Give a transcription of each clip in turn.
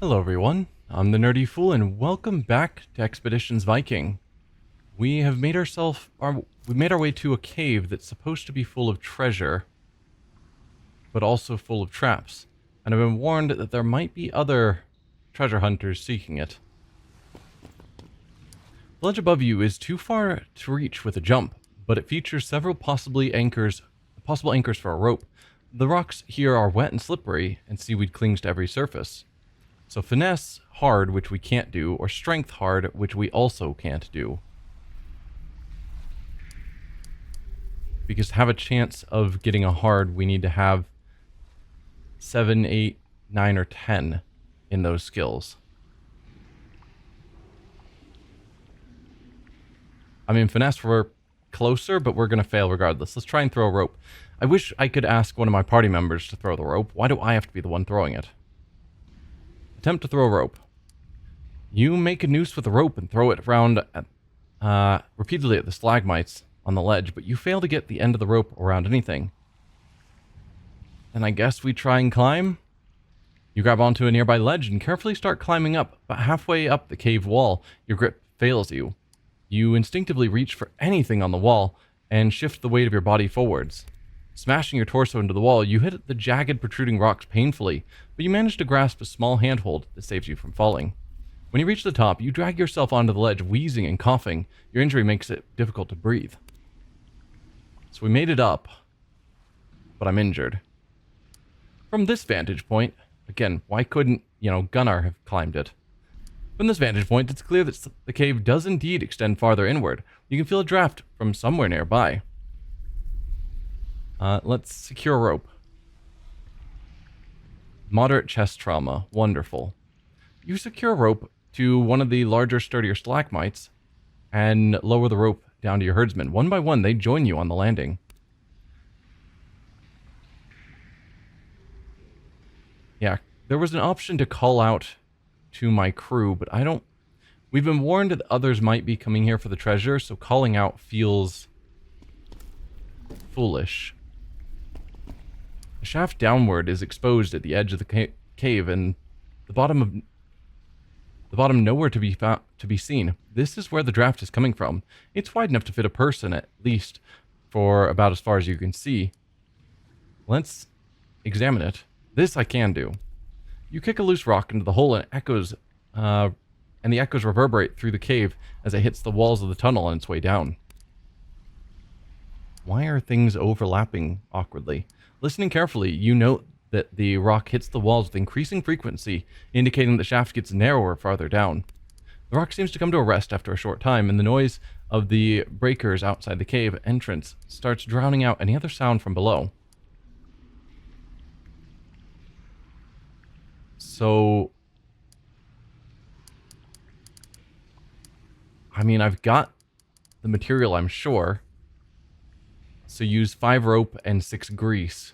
Hello everyone, I'm the Nerdy Fool and welcome back to Expeditions Viking. We have made we made our way to a cave that's supposed to be full of treasure, but also full of traps. And I've been warned that there might be other treasure hunters seeking it. The ledge above you is too far to reach with a jump, but it features several possible anchors for a rope. The rocks here are wet and slippery, and seaweed clings to every surface. So finesse hard, which we can't do, or strength hard, which we also can't do. Because to have a chance of getting a hard, we need to have 7, 8, 9, or 10 in those skills. I mean, finesse, we're closer, but we're going to fail regardless. Let's try and throw a rope. I wish I could ask one of my party members to throw the rope. Why do I have to be the one throwing it? Attempt to throw a rope. You make a noose with a rope and throw it around repeatedly at the stalagmites on the ledge, but you fail to get the end of the rope around anything. Then I guess we try and climb. You grab onto a nearby ledge and carefully start climbing up, but halfway up the cave wall, your grip fails you. You instinctively reach for anything on the wall and shift the weight of your body forwards. Smashing your torso into the wall, you hit the jagged, protruding rocks painfully, but you manage to grasp a small handhold that saves you from falling. When you reach the top, you drag yourself onto the ledge, wheezing and coughing. Your injury makes it difficult to breathe. So we made it up, but I'm injured. From this vantage point, again, why couldn't, Gunnar have climbed it? From this vantage point, it's clear that the cave does indeed extend farther inward. You can feel a draft from somewhere nearby. Let's secure a rope. Moderate chest trauma. Wonderful. You secure a rope to one of the larger, sturdier stalagmites and lower the rope down to your herdsmen. One by one, they join you on the landing. Yeah, there was an option to call out to my crew, but I don't... We've been warned that others might be coming here for the treasure, so calling out feels foolish. The shaft downward is exposed at the edge of the cave, and the bottom nowhere to be seen. This is where the draft is coming from. It's wide enough to fit a person, at least, for about as far as you can see. Let's examine it. This I can do. You kick a loose rock into the hole, and the echoes reverberate through the cave as it hits the walls of the tunnel on its way down. Why are things overlapping awkwardly? Listening carefully, you note that the rock hits the walls with increasing frequency, indicating the shaft gets narrower farther down. The rock seems to come to a rest after a short time, and the noise of the breakers outside the cave entrance starts drowning out any other sound from below. So, I mean, I've got the material, I'm sure. So use 5 rope and 6 grease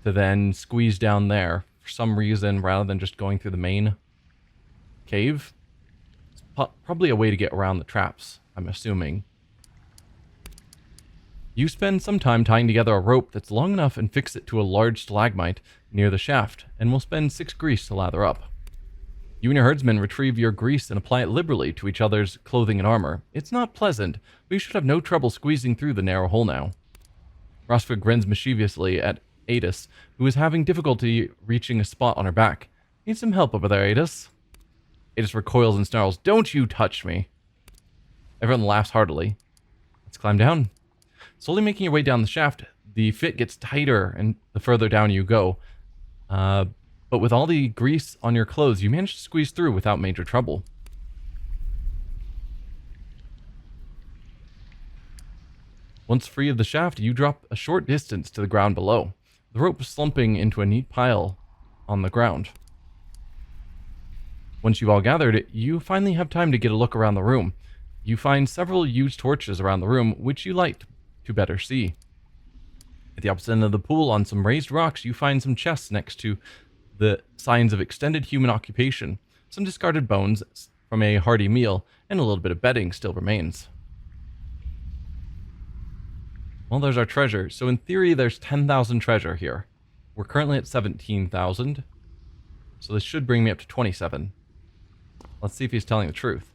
to then squeeze down there for some reason rather than just going through the main cave. It's probably a way to get around the traps, I'm assuming. You spend some time tying together a rope that's long enough and fix it to a large stalagmite near the shaft, and we'll spend 6 grease to lather up. You and your herdsmen retrieve your grease and apply it liberally to each other's clothing and armor. It's not pleasant, but you should have no trouble squeezing through the narrow hole now. Rosford grins mischievously at Adis, who is having difficulty reaching a spot on her back. Need some help over there, Adis? Adis recoils and snarls, "Don't you touch me!" Everyone laughs heartily. Let's climb down. Slowly making your way down the shaft, the fit gets tighter and the further down you go. But with all the grease on your clothes, you manage to squeeze through without major trouble. Once free of the shaft, you drop a short distance to the ground below, the rope slumping into a neat pile on the ground. Once you've all gathered, you finally have time to get a look around the room. You find several used torches around the room, which you light to better see. At the opposite end of the pool, on some raised rocks, you find some chests next to the signs of extended human occupation. Some discarded bones from a hearty meal, and a little bit of bedding still remains. Well, there's our treasure. So in theory, there's 10,000 treasure here. We're currently at 17,000. So this should bring me up to 27. Let's see if he's telling the truth.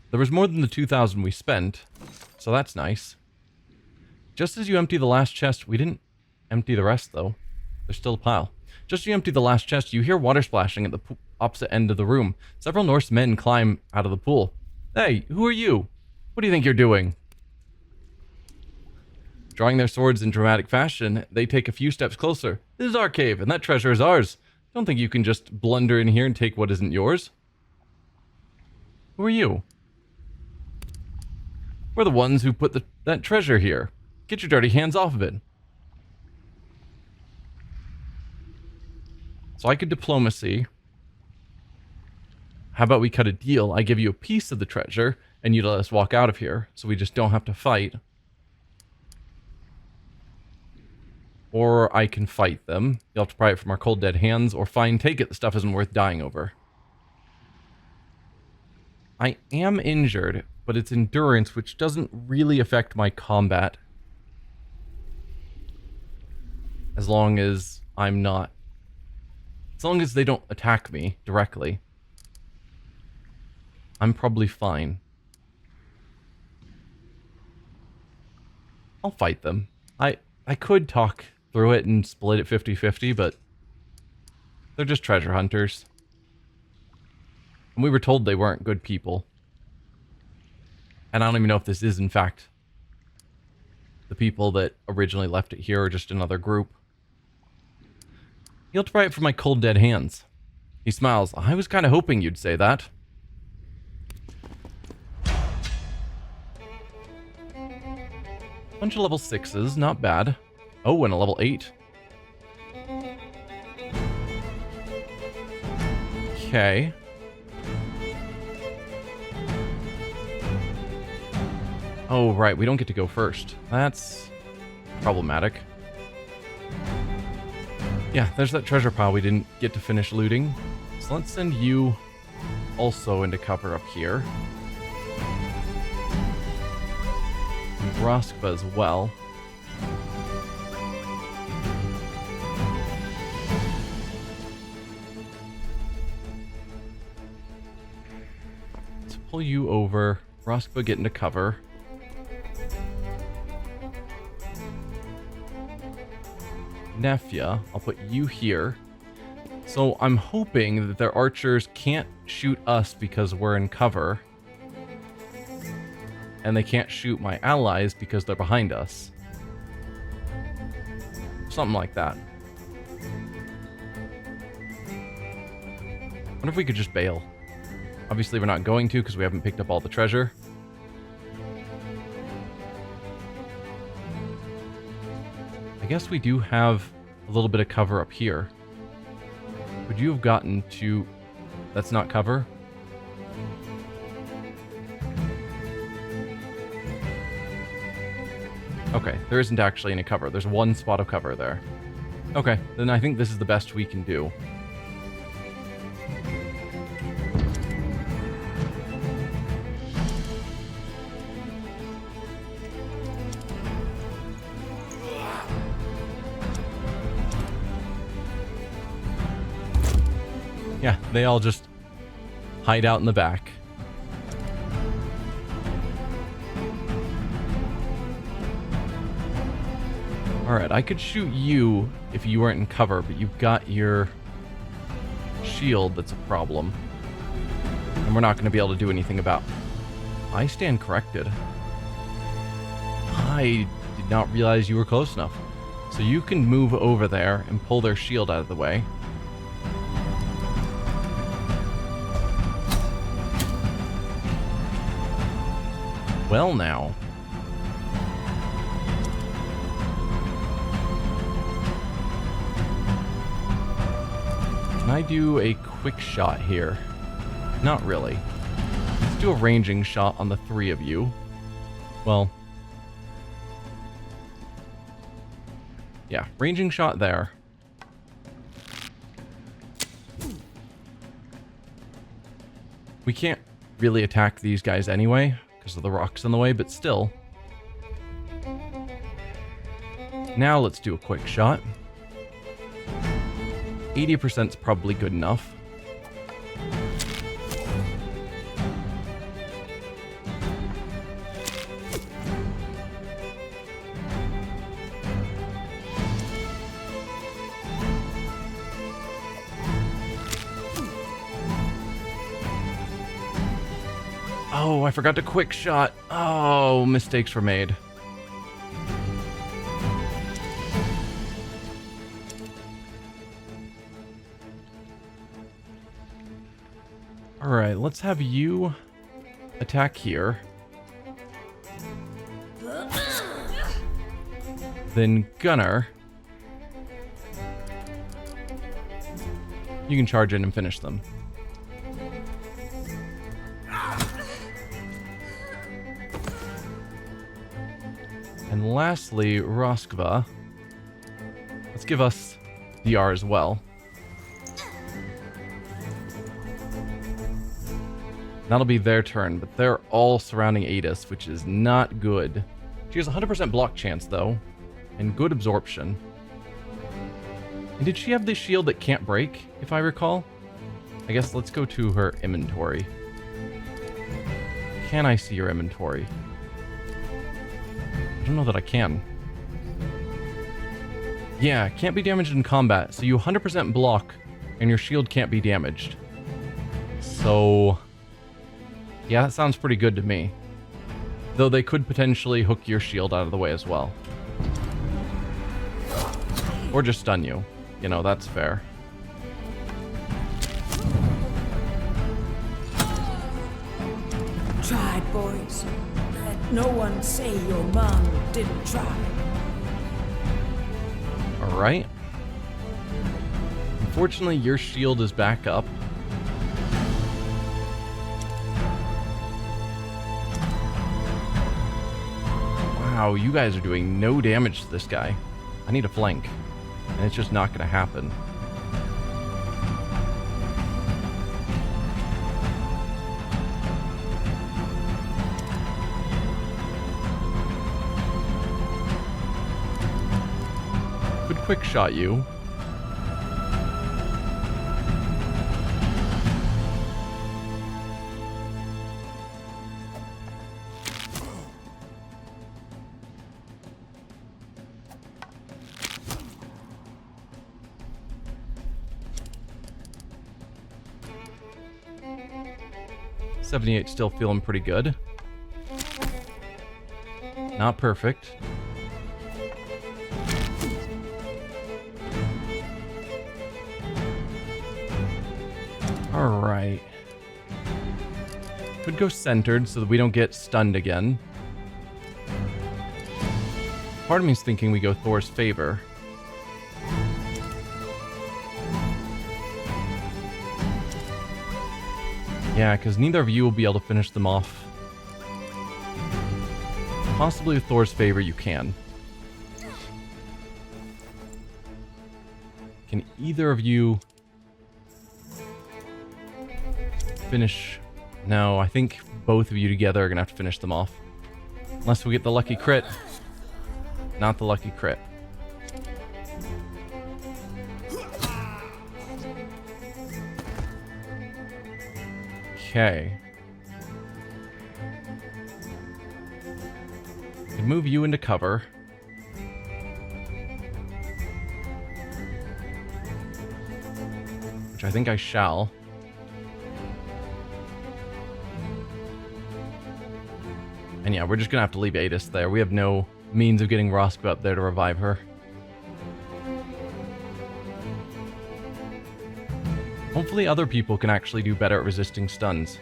There was more than the 2,000 we spent, so that's nice. Just as you empty the last chest, we didn't empty the rest though. There's still a pile. Just as you empty the last chest, you hear water splashing at the opposite end of the room. Several Norse men climb out of the pool. Hey, who are you? What do you think you're doing? Drawing their swords in dramatic fashion, they take a few steps closer. This is our cave, and that treasure is ours. Don't think you can just blunder in here and take what isn't yours. Who are you? We're the ones who put that treasure here. Get your dirty hands off of it. So I could diplomacy. How about we cut a deal? I give you a piece of the treasure, and you let us walk out of here, so we just don't have to fight. Or I can fight them. You'll have to pry it from our cold dead hands, or fine, take it. The stuff isn't worth dying over. I am injured, but it's endurance, which doesn't really affect my combat. As long as I'm not... As long as they don't attack me directly, I'm probably fine. I'll fight them. I could talk through it and split it 50-50, but they're just treasure hunters. And we were told they weren't good people. And I don't even know if this is, in fact, the people that originally left it here or just another group. You'll have to pry it from my cold dead hands. He smiles. I was kind of hoping you'd say that. Bunch of level 6s, not bad. Oh, and a level 8. Okay. Oh, right, we don't get to go first. That's problematic. Yeah, there's that treasure pile we didn't get to finish looting. So let's send you also into cover up here. And Roskva as well. Let's pull you over. Roskva, get into cover. Nefya, I'll put you here. So I'm hoping that their archers can't shoot us because we're in cover. And they can't shoot my allies because they're behind us. Something like that. Wonder if we could just bail. Obviously we're not going to because we haven't picked up all the treasure. I guess we do have a little bit of cover up here. Would you have gotten to... That's not cover? Okay, there isn't actually any cover. There's one spot of cover there. Okay, then I think this is the best we can do. Yeah, they all just hide out in the back. Alright, I could shoot you if you weren't in cover, but you've got your shield that's a problem. And we're not going to be able to do anything about... I stand corrected. I did not realize you were close enough. So you can move over there and pull their shield out of the way. Well now. Can I do a quick shot here? Not really. Let's do a ranging shot on the three of you. Well. Yeah, ranging shot there. We can't really attack these guys anyway, because of the rocks in the way, but still. Now let's do a quick shot. 80% is probably good enough. Oh, I forgot to quick shot. Oh, mistakes were made. Alright, let's have you attack here. Then Gunner. You can charge in and finish them. And lastly, Roskva. Let's give us the R as well. That'll be their turn, but they're all surrounding Adis, which is not good. She has 100% block chance, though, and good absorption. And did she have the shield that can't break, if I recall? I guess let's go to her inventory. Can I see your inventory? I don't know that I can. Yeah, can't be damaged in combat, so you 100% block, and your shield can't be damaged. So... yeah, that sounds pretty good to me. Though they could potentially hook your shield out of the way as well. Or just stun you. You know, that's fair. Try, boys. Let no one say your mom didn't try. Alright. Unfortunately, your shield is back up. Wow, you guys are doing no damage to this guy. I need a flank. And it's just not going to happen. Could quick shot you. .78 still feeling pretty good. Not perfect. Alright. Could go centered so that we don't get stunned again. Part of me is thinking we go Thor's favor. Yeah, because neither of you will be able to finish them off. Possibly with Thor's favor, you can. Can either of you finish? No, I think both of you together are going to have to finish them off. Unless we get the lucky crit. Not the lucky crit. Okay. Can move you into cover. Which I think I shall. And yeah, we're just gonna have to leave Adis there. We have no means of getting Roskva up there to revive her. Hopefully other people can actually do better at resisting stuns.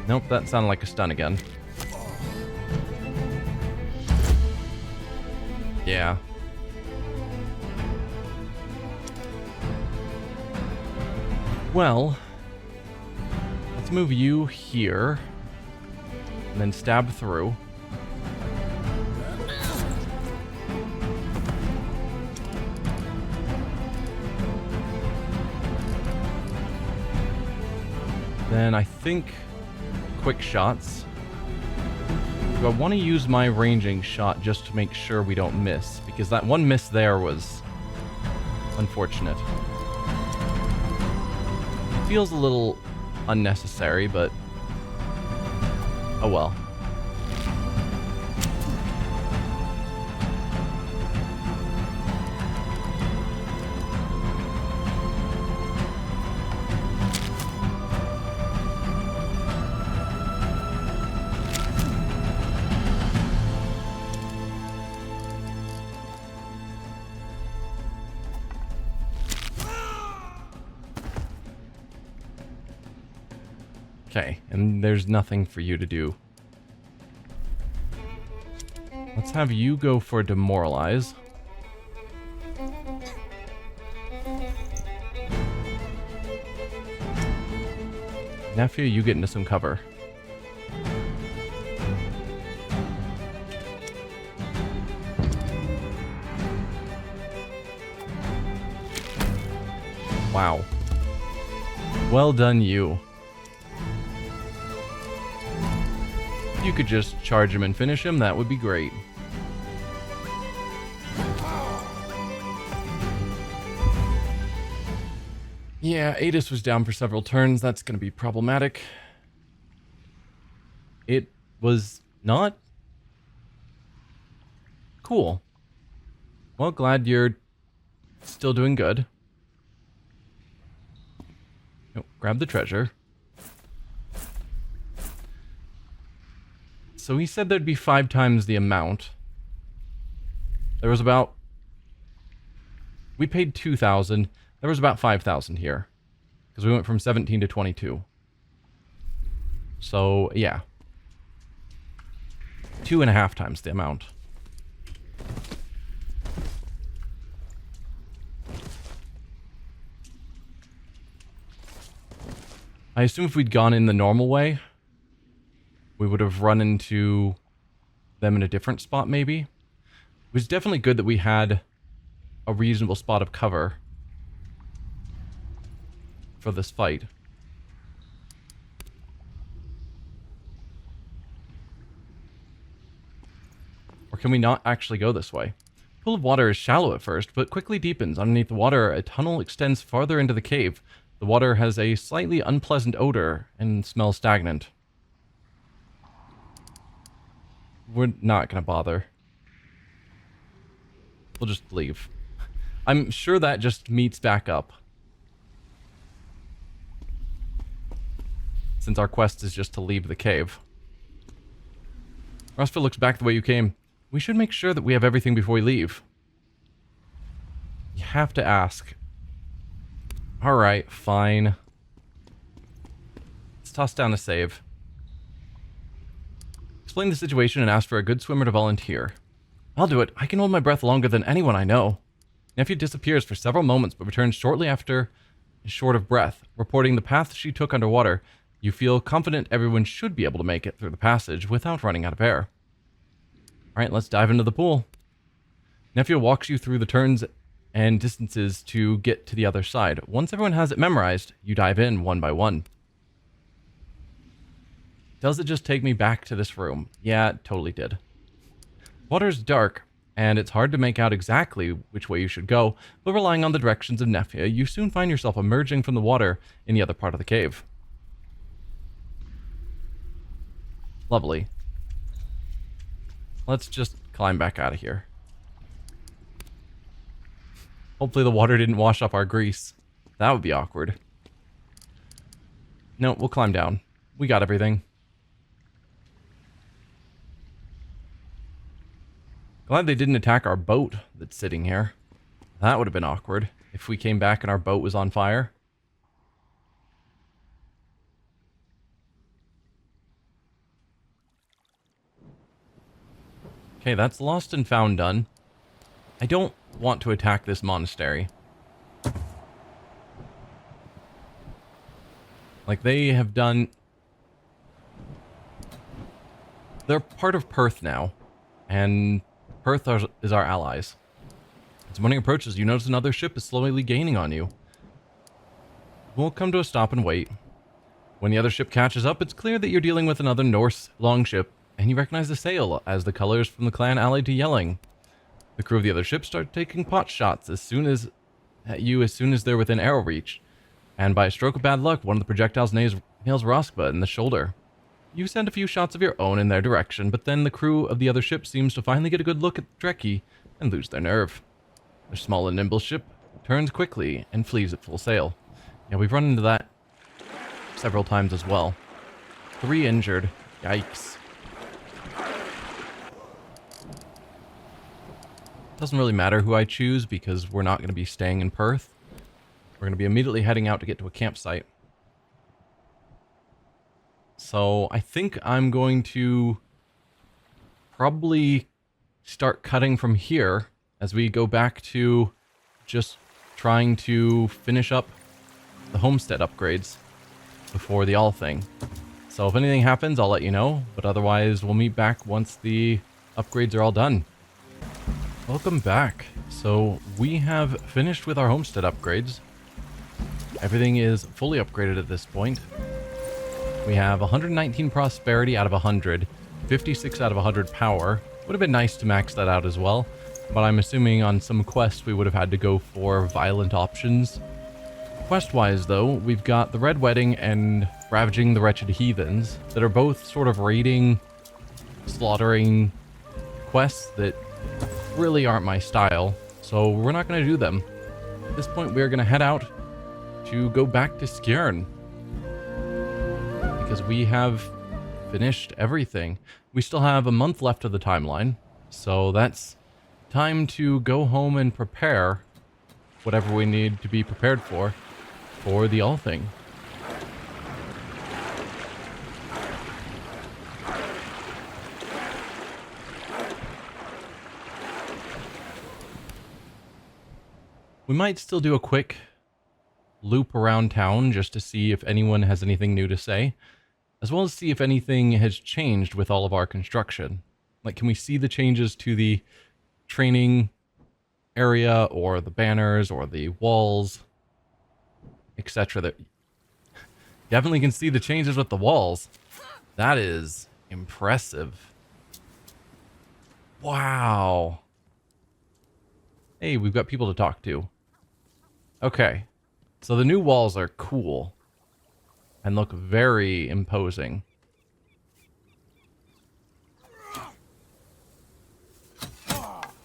Nope, that sounded like a stun again. Yeah. Well, let's move you here, and then stab through. Then I think quick shots. Do I want to use my ranging shot just to make sure we don't miss? Because that one miss there was unfortunate. Feels a little unnecessary, but oh well. Okay, and there's nothing for you to do. Let's have you go for demoralize. Nephew, you get into some cover. Wow. Well done, you. If you could just charge him and finish him, that would be great. Yeah, Adis was down for several turns. That's going to be problematic. It was not cool. Well, glad you're still doing good. Oh, grab the treasure. So he said there'd be 5 times the amount. There was about... We paid 2,000. There was about 5,000 here. Because we went from 17 to 22. So, yeah. 2.5 times the amount. I assume if we'd gone in the normal way, we would have run into them in a different spot, maybe. It was definitely good that we had a reasonable spot of cover for this fight. Or can we not actually go this way? The pool of water is shallow at first, but quickly deepens. Underneath the water, a tunnel extends farther into the cave. The water has a slightly unpleasant odor and smells stagnant. We're not going to bother. We'll just leave. I'm sure that just meets back up. Since our quest is just to leave the cave. Rosfer looks back the way you came. We should make sure that we have everything before we leave. You have to ask. Alright, fine. Let's toss down a save. Explain the situation and ask for a good swimmer to volunteer. I'll do it. I can hold my breath longer than anyone I know. Nephew disappears for several moments but returns shortly after, short of breath, reporting the path she took underwater. You feel confident everyone should be able to make it through the passage without running out of air. Alright, let's dive into the pool. Nephew walks you through the turns and distances to get to the other side. Once everyone has it memorized, you dive in one by one. Does it just take me back to this room? Yeah, it totally did. Water's dark, and it's hard to make out exactly which way you should go, but relying on the directions of Nephew, you soon find yourself emerging from the water in the other part of the cave. Lovely. Let's just climb back out of here. Hopefully the water didn't wash up our grease. That would be awkward. No, we'll climb down. We got everything. Glad they didn't attack our boat that's sitting here. That would have been awkward if we came back and our boat was on fire. Okay, that's lost and found done. I don't want to attack this monastery. Like, they have done... They're part of Perth now, and Perth is our allies. As morning approaches, you notice another ship is slowly gaining on you. We'll come to a stop and wait. When the other ship catches up, it's clear that you're dealing with another Norse longship, and you recognize the sail as the colors from the clan allied to Yelling. The crew of the other ship start taking pot shots as soon as they're within arrow reach, and by a stroke of bad luck, one of the projectiles nails Roskva in the shoulder. You send a few shots of your own in their direction, but then the crew of the other ship seems to finally get a good look at Dreki and lose their nerve. Their small and nimble ship turns quickly and flees at full sail. Yeah, we've run into that several times as well. 3 injured. Yikes. Doesn't really matter who I choose because we're not going to be staying in Perth. We're going to be immediately heading out to get to a campsite. So I think I'm going to probably start cutting from here as we go back to just trying to finish up the homestead upgrades before the Althing. So if anything happens, I'll let you know, but otherwise we'll meet back once the upgrades are all done. Welcome back. So we have finished with our homestead upgrades. Everything is fully upgraded at this point. We have 119 prosperity out of 100, 56 out of 100 power. Would have been nice to max that out as well, but I'm assuming on some quests we would have had to go for violent options. Quest-wise though, we've got the Red Wedding and Ravaging the Wretched Heathens that are both sort of raiding, slaughtering quests that really aren't my style, so we're not going to do them. At this point we're going to head out to go back to Skjern, because we have finished everything. We still have a month left of the timeline, so that's time to go home and prepare whatever we need to be prepared for the Althing. We might still do a quick loop around town just to see if anyone has anything new to say, as well as see if anything has changed with all of our construction. Like, can we see the changes to the training area or the banners or the walls, etc. That definitely can see the changes with the walls. That is impressive. Wow. Hey, we've got people to talk to. Okay. So the new walls are cool and look very imposing.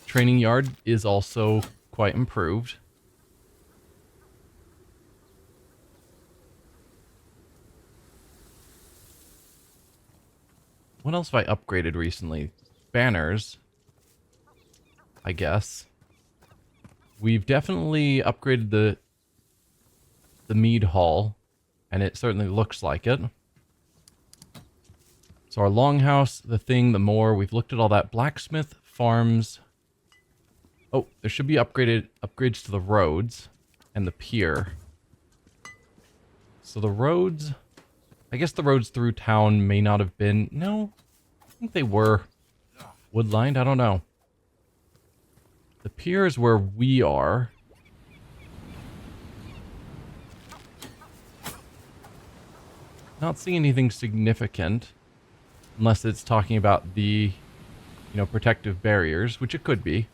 Training yard is also quite improved. What else have I upgraded recently? Banners, I guess. We've definitely upgraded the mead hall, and it certainly looks like it. So our longhouse, the thing, the moor, we've looked at all that. Blacksmith, farms. Oh, there should be upgrades to the roads and the pier. So the roads, I guess the roads through town may not have been, no, I think they were wood-lined, I don't know. The pier is where we are. Not seeing anything significant, unless it's talking about the, protective barriers, which it could be.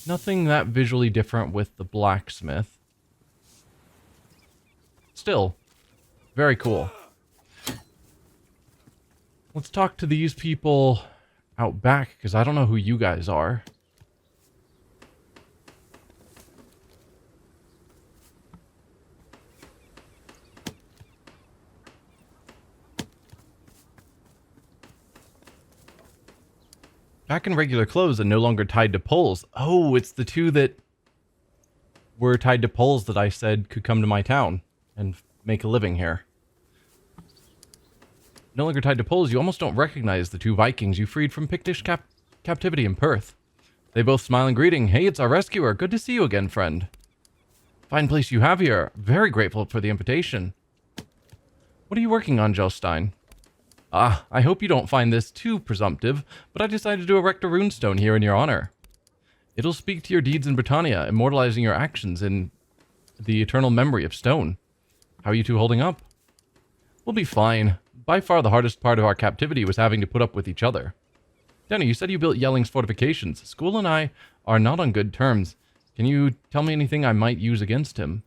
Nothing that visually different with the blacksmith. Still, very cool. Let's talk to these people out back, because I don't know who you guys are. Back in regular clothes and no longer tied to poles. Oh, it's the two that were tied to poles that I said could come to my town and make a living here. No longer tied to poles, you almost don't recognize the 2 Vikings you freed from Pictish captivity in Perth. They both smile in greeting. Hey, it's our rescuer. Good to see you again, friend. Fine place you have here. Very grateful for the invitation. What are you working on, Jelstein? Ah, I hope you don't find this too presumptive, but I decided to erect a runestone here in your honor. It'll speak to your deeds in Britannia, immortalizing your actions in the eternal memory of stone. How are you two holding up? We'll be fine. By far the hardest part of our captivity was having to put up with each other. Danny, you said you built Yelling's fortifications. School and I are not on good terms. Can you tell me anything I might use against him?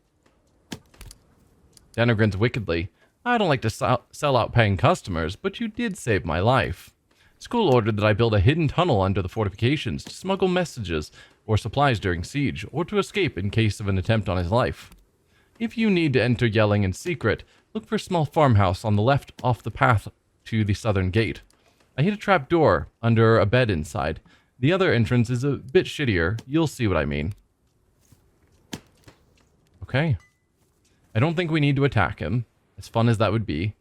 Danner grins wickedly. I don't like to sell out paying customers, but you did save my life. School ordered that I build a hidden tunnel under the fortifications to smuggle messages or supplies during siege, or to escape in case of an attempt on his life. If you need to enter Yelling in secret, look for a small farmhouse on the left off the path to the southern gate. I hid a trap door under a bed inside. The other entrance is a bit shittier. You'll see what I mean. Okay. I don't think we need to attack him, as fun as that would be.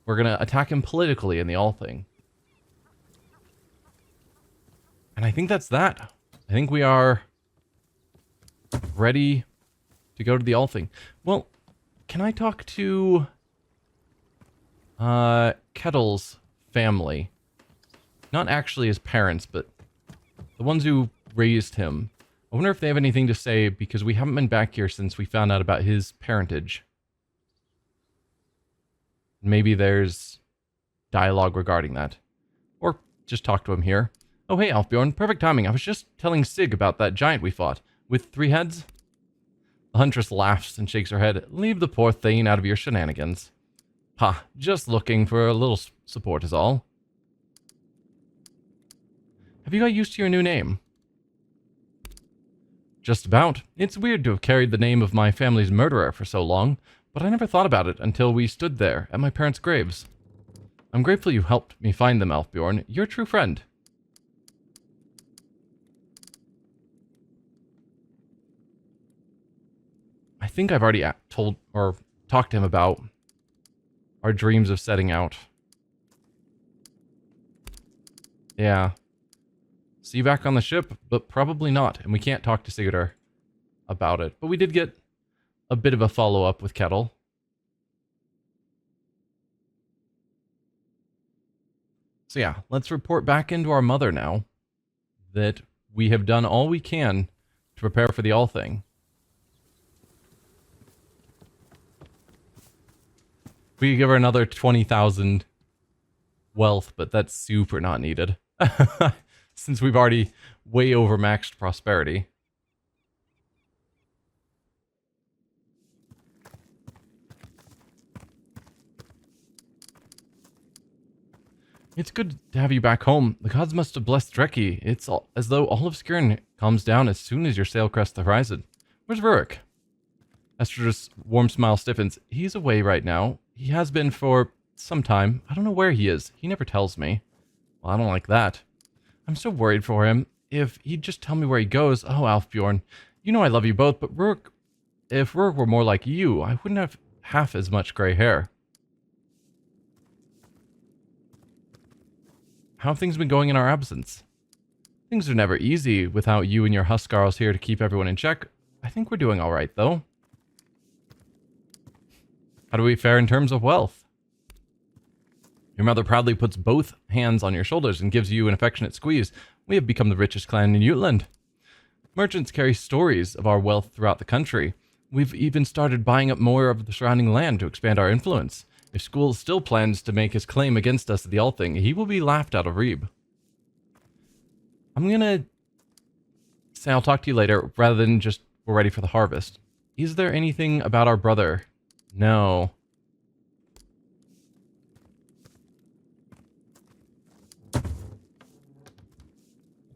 We're going to attack him politically in the Althing. And I think that's that. I think we are ready to go to the Althing. Well, can I talk to Kettle's family? Not actually his parents, but the ones who raised him. I wonder if they have anything to say, because we haven't been back here since we found out about his parentage. Maybe there's dialogue regarding that. Or just talk to him here. Oh, hey, Alfbjorn. Perfect timing. I was just telling Sig about that giant we fought. With 3 heads? The huntress laughs and shakes her head. Leave the poor thing out of your shenanigans. Ha, just looking for a little support is all. Have you got used to your new name? Just about. It's weird to have carried the name of my family's murderer for so long, but I never thought about it until we stood there at my parents' graves. I'm grateful you helped me find them, Alfbjorn. You're a true friend. I think I've already told or talked to him about our dreams of setting out. Yeah. See you back on the ship, but probably not. And we can't talk to Sigurdur about it. But we did get a bit of a follow-up with Kettle. So yeah, let's report back into our mother now that we have done all we can to prepare for the Althing. We could give her another 20,000 wealth, but that's super not needed. Since we've already way overmaxed prosperity. It's good to have you back home. The gods must have blessed Dreki. It's as though all of Skirn calms down as soon as your sail crests the horizon. Where's Rurik? Estra's warm smile stiffens. He's away right now. He has been for some time. I don't know where he is. He never tells me. Well, I don't like that. I'm so worried for him. If he'd just tell me where he goes. Oh, Alfbjorn. You know I love you both, but Rurik, if Rurik were more like you, I wouldn't have half as much gray hair. How have things been going in our absence? Things are never easy without you and your huscarls here to keep everyone in check. I think we're doing all right, though. How do we fare in terms of wealth? Your mother proudly puts both hands on your shoulders and gives you an affectionate squeeze. We have become the richest clan in Jutland. Merchants carry stories of our wealth throughout the country. We've even started buying up more of the surrounding land to expand our influence. If School still plans to make his claim against us at the Althing, he will be laughed out of Reeb. I'm gonna say I'll talk to you later, rather than just we're ready for the harvest. Is there anything about our brother? No.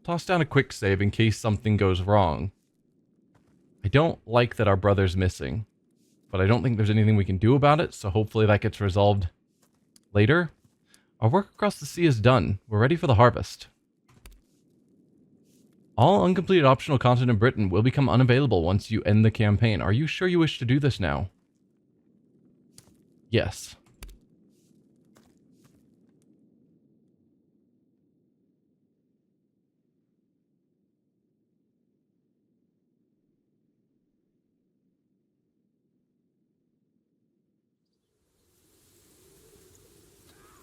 Toss down a quick save in case something goes wrong. I don't like that our brother's missing, but I don't think there's anything we can do about it, so hopefully that gets resolved later. Our work across the sea is done. We're ready for the harvest. All uncompleted optional content in Britain will become unavailable once you end the campaign. Are you sure you wish to do this now? Yes.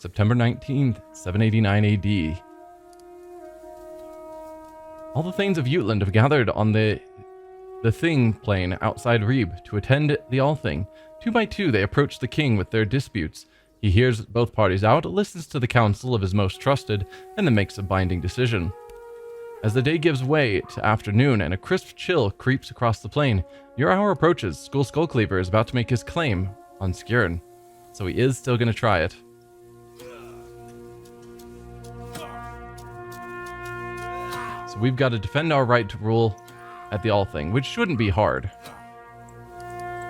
September 19th, 789 AD. All the Thanes of Jutland have gathered on the Thing plain outside Reeb to attend the Althing. 2 by 2 they approach the king with their disputes. He hears both parties out, listens to the counsel of his most trusted, and then makes a binding decision. As the day gives way to afternoon and a crisp chill creeps across the plain, your hour approaches. School Skullcleaver is about to make his claim on Skjern, so he is still going to try it. So we've got to defend our right to rule at the Althing, which shouldn't be hard.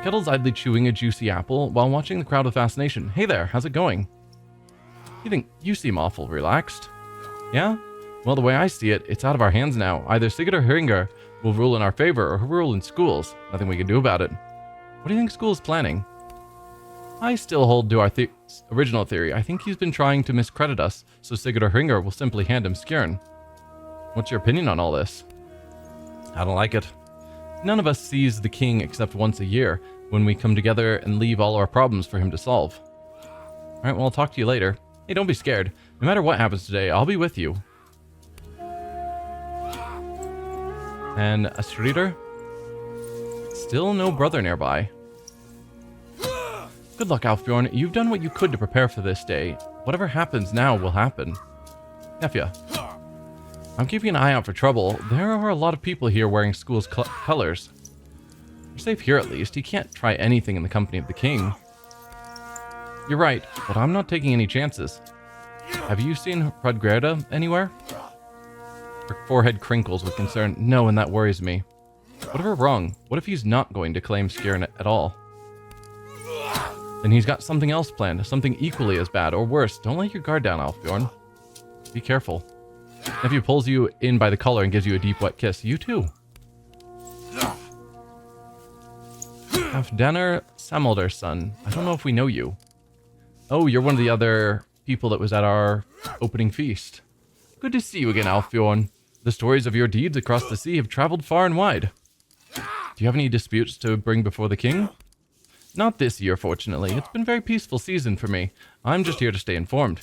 Kettle's idly chewing a juicy apple while watching the crowd with fascination. Hey there, how's it going? You seem awful relaxed. Yeah? Well, the way I see it, it's out of our hands now. Either Sigurd or Hringar will rule in our favor or rule in schools. Nothing we can do about it. What do you think school is planning? I still hold to our original theory. I think he's been trying to miscredit us, so Sigurd or Hringar will simply hand him Skjern. What's your opinion on all this? I don't like it. None of us sees the king except once a year, when we come together and leave all our problems for him to solve. Alright, well, I'll talk to you later. Hey, don't be scared. No matter what happens today, I'll be with you. And a streeter? Still no brother nearby. Good luck, Alfbjorn. You've done what you could to prepare for this day. Whatever happens now will happen. Nephew. I'm keeping an eye out for trouble. There are a lot of people here wearing school's colors. You're safe here at least. You can't try anything in the company of the king. You're right, but I'm not taking any chances. Have you seen Hrodgerda anywhere? Her forehead crinkles with concern. No, and that worries me. What if we're wrong? What if he's not going to claim Skjern at all? Then he's got something else planned, something equally as bad or worse. Don't let your guard down, Alfbjorn. Be careful. If he pulls you in by the collar and gives you a deep, wet kiss, you too. Halfdanner Samolder's son. I don't know if we know you. Oh, you're one of the other people that was at our opening feast. Good to see you again, Alfbjorn. The stories of your deeds across the sea have traveled far and wide. Do you have any disputes to bring before the king? Not this year, fortunately. It's been a very peaceful season for me. I'm just here to stay informed.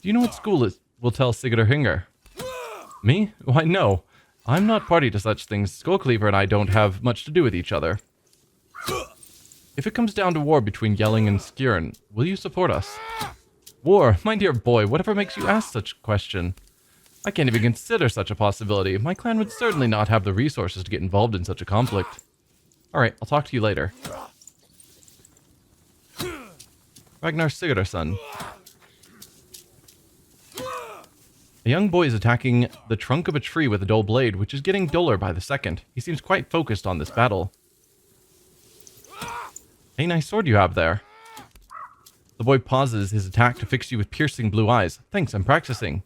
Do you know what school will tell Sigurd or Hringar? Me? Why, no. I'm not party to such things. Skullcleaver and I don't have much to do with each other. If it comes down to war between Yelling and Skjern, will you support us? War? My dear boy, whatever makes you ask such a question? I can't even consider such a possibility. My clan would certainly not have the resources to get involved in such a conflict. Alright, I'll talk to you later. Ragnar Sigurdarson. A young boy is attacking the trunk of a tree with a dull blade, which is getting duller by the second. He seems quite focused on this battle. Hey, nice sword you have there. The boy pauses his attack to fix you with piercing blue eyes. Thanks, I'm practicing.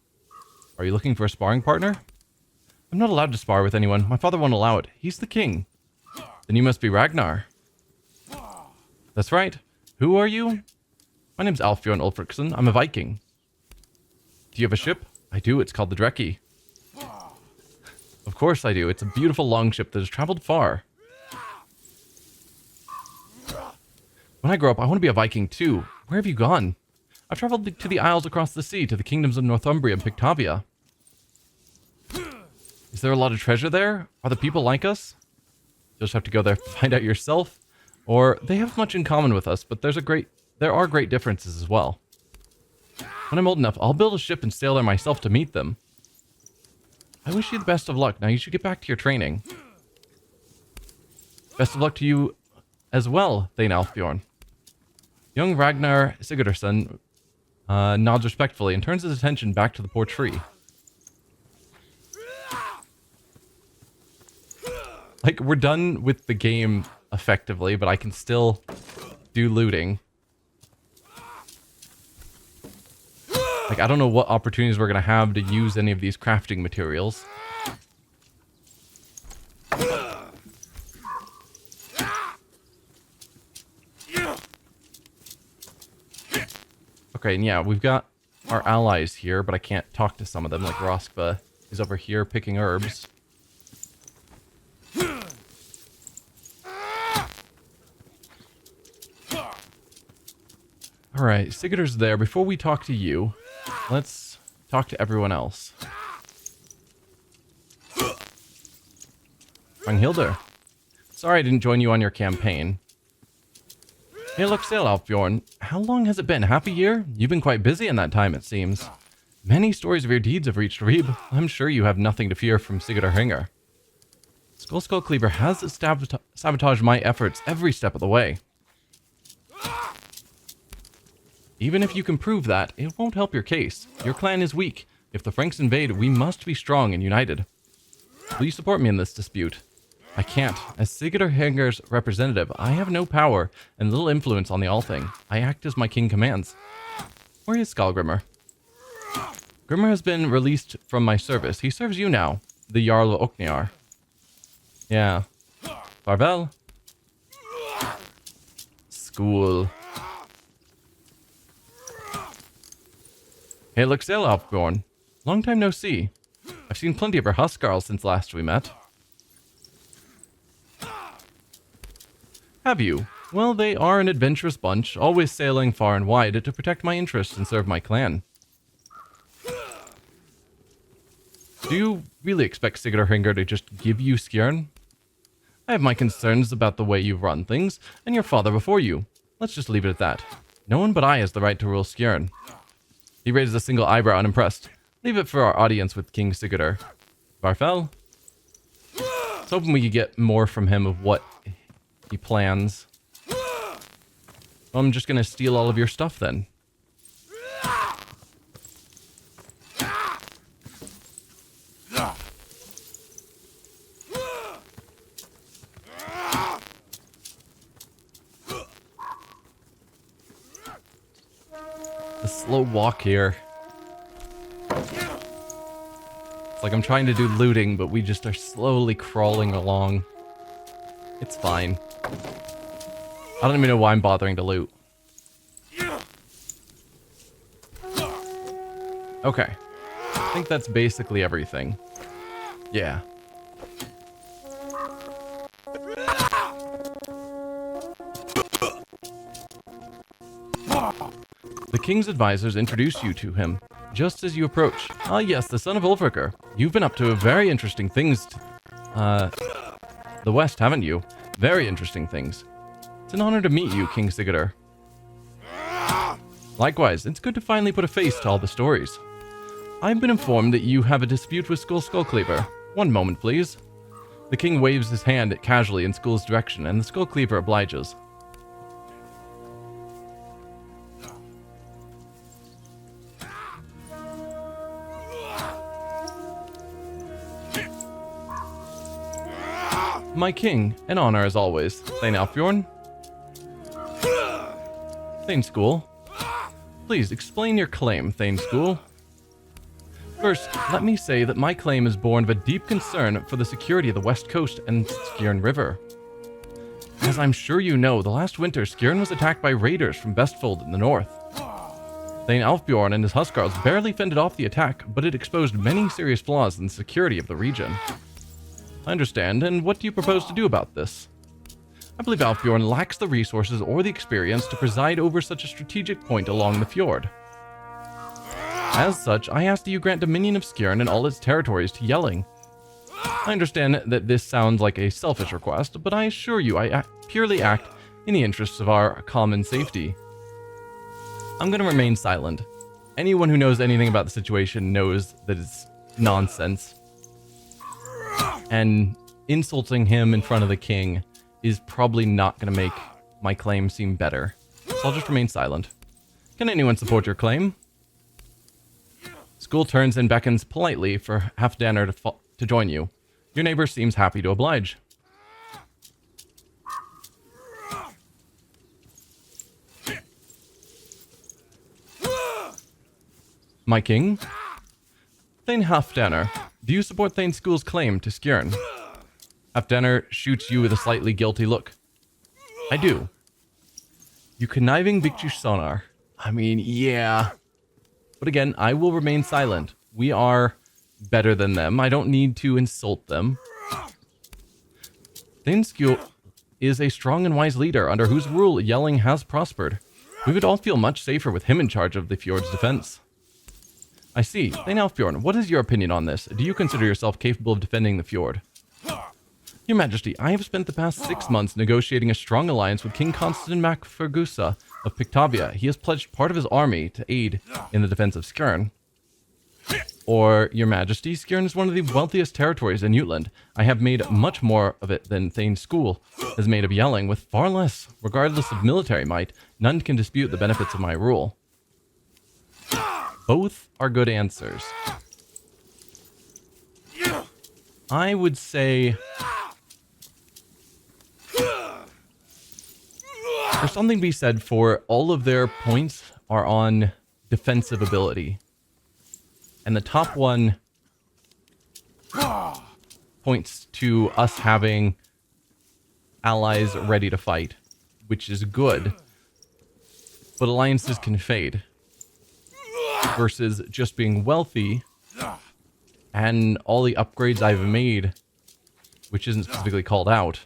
Are you looking for a sparring partner? I'm not allowed to spar with anyone. My father won't allow it. He's the king. Then you must be Ragnar. That's right. Who are you? My name's Alfbjorn Ulfriksson. I'm a Viking. Do you have a ship? I do. It's called the Drekki. Of course I do. It's a beautiful longship that has traveled far. When I grow up, I want to be a Viking too. Where have you gone? I've traveled to the isles across the sea, to the kingdoms of Northumbria and Pictavia. Is there a lot of treasure there? Are the people like us? You'll just have to go there to find out yourself. Or they have much in common with us, but there are great differences as well. When I'm old enough, I'll build a ship and sail there myself to meet them. I wish you the best of luck. Now you should get back to your training. Best of luck to you as well, Thane Alfbjorn. Young Ragnar Sigurdarson nods respectfully and turns his attention back to the poor tree. Like, we're done with the game effectively, but I can still do looting. Like, I don't know what opportunities we're going to have to use any of these crafting materials. Okay, and yeah, we've got our allies here, but I can't talk to some of them, like Roskva is over here picking herbs. Alright, Sigurdar's there. Before we talk to you, let's talk to everyone else. Ranghilder. Sorry I didn't join you on your campaign. Hey, look, sail, Alfbjorn. How long has it been? Half a year? You've been quite busy in that time, it seems. Many stories of your deeds have reached Reeb. I'm sure you have nothing to fear from Sigurdur. Skull Cleaver has sabotaged my efforts every step of the way. Even if you can prove that, it won't help your case. Your clan is weak. If the Franks invade, we must be strong and united. Will you support me in this dispute? I can't. As Sigurdur's representative, I have no power and little influence on the Althing. I act as my king commands. Where is Skallgrimr? Grimr has been released from my service. He serves you now, the Jarl of Okniar. Yeah. Farvel. School. Hey, look, sail, Alfborn. Long time no see. I've seen plenty of her huscarls since last we met. Have you? Well, they are an adventurous bunch, always sailing far and wide to protect my interests and serve my clan. Do you really expect Sigurdur to just give you Skjern? I have my concerns about the way you run things, and your father before you. Let's just leave it at that. No one but I has the right to rule Skjern. He raises a single eyebrow, unimpressed. Leave it for our audience with King Sigurdur. Varfell? I was hoping we could get more from him of what he plans. Well, I'm just gonna steal all of your stuff then. The slow walk here. It's like I'm trying to do looting, but we just are slowly crawling along. It's fine. I don't even know why I'm bothering to loot. Okay. I think that's basically everything. Yeah. The king's advisors introduce you to him, just as you approach. Ah yes, the son of Ulfriker. You've been up to very interesting things the west, haven't you? Very interesting things. It's an honor to meet you, King Sigurdur. Likewise, it's good to finally put a face to all the stories. I've been informed that you have a dispute with Skullcleaver. One moment, please. The king waves his hand casually in Skull's direction, and the Skullcleaver obliges. My king, an honor as always. Thane Alfbjorn. Thane School. Please explain your claim, Thane School. First, let me say that my claim is born of a deep concern for the security of the West Coast and Skjern River. As I'm sure you know, the last winter Skjern was attacked by raiders from Vestfold in the north. Thane Alfbjorn and his huscarls barely fended off the attack, but it exposed many serious flaws in the security of the region. I understand, and what do you propose to do about this? I believe Alfbjorn lacks the resources or the experience to preside over such a strategic point along the fjord. As such, I ask that you grant dominion of Skjern and all its territories to Yelling. I understand that this sounds like a selfish request, but I assure you I purely act in the interests of our common safety. I'm going to remain silent. Anyone who knows anything about the situation knows that it's nonsense. And insulting him in front of the king is probably not going to make my claim seem better. So I'll just remain silent. Can anyone support your claim? School turns and beckons politely for Halfdanner to join you. Your neighbor seems happy to oblige. My king? Thane Halfdanner, do you support Thane School's claim to Skjern? Halfdanner shoots you with a slightly guilty look. I do. You conniving Victusonar. I mean, yeah. But again, I will remain silent. We are better than them. I don't need to insult them. Thane School is a strong and wise leader under whose rule Yelling has prospered. We would all feel much safer with him in charge of the fjord's defense. I see. Thane Alfbjorn, what is your opinion on this? Do you consider yourself capable of defending the fjord? Your Majesty, I have spent the past 6 months negotiating a strong alliance with King Constantine Mac Fergusa of Pictavia. He has pledged part of his army to aid in the defense of Skjern. Or, Your Majesty, Skjern is one of the wealthiest territories in Jutland. I have made much more of it than Thane's school has made of Yelling, with far less. Regardless of military might, none can dispute the benefits of my rule. Both are good answers. I would say there's something to be said for all of their points are on defensive ability. And the top one points to us having allies ready to fight, which is good. But alliances can fade. Versus just being wealthy and all the upgrades I've made, which isn't specifically called out,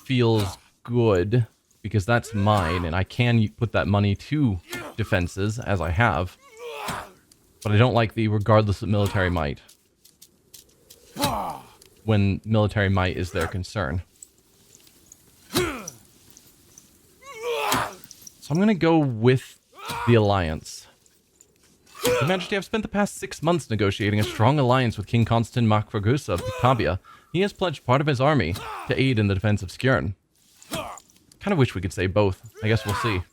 feels good because that's mine and I can put that money to defenses as I have, but I don't like the regardless of military might when military might is their concern. So I'm going to go with the alliance. Your Majesty, I've spent the past 6 months negotiating a strong alliance with King Constantine Mac Fergusa of Pictavia. He has pledged part of his army to aid in the defense of Skjern. Kind of wish we could say both. I guess we'll see.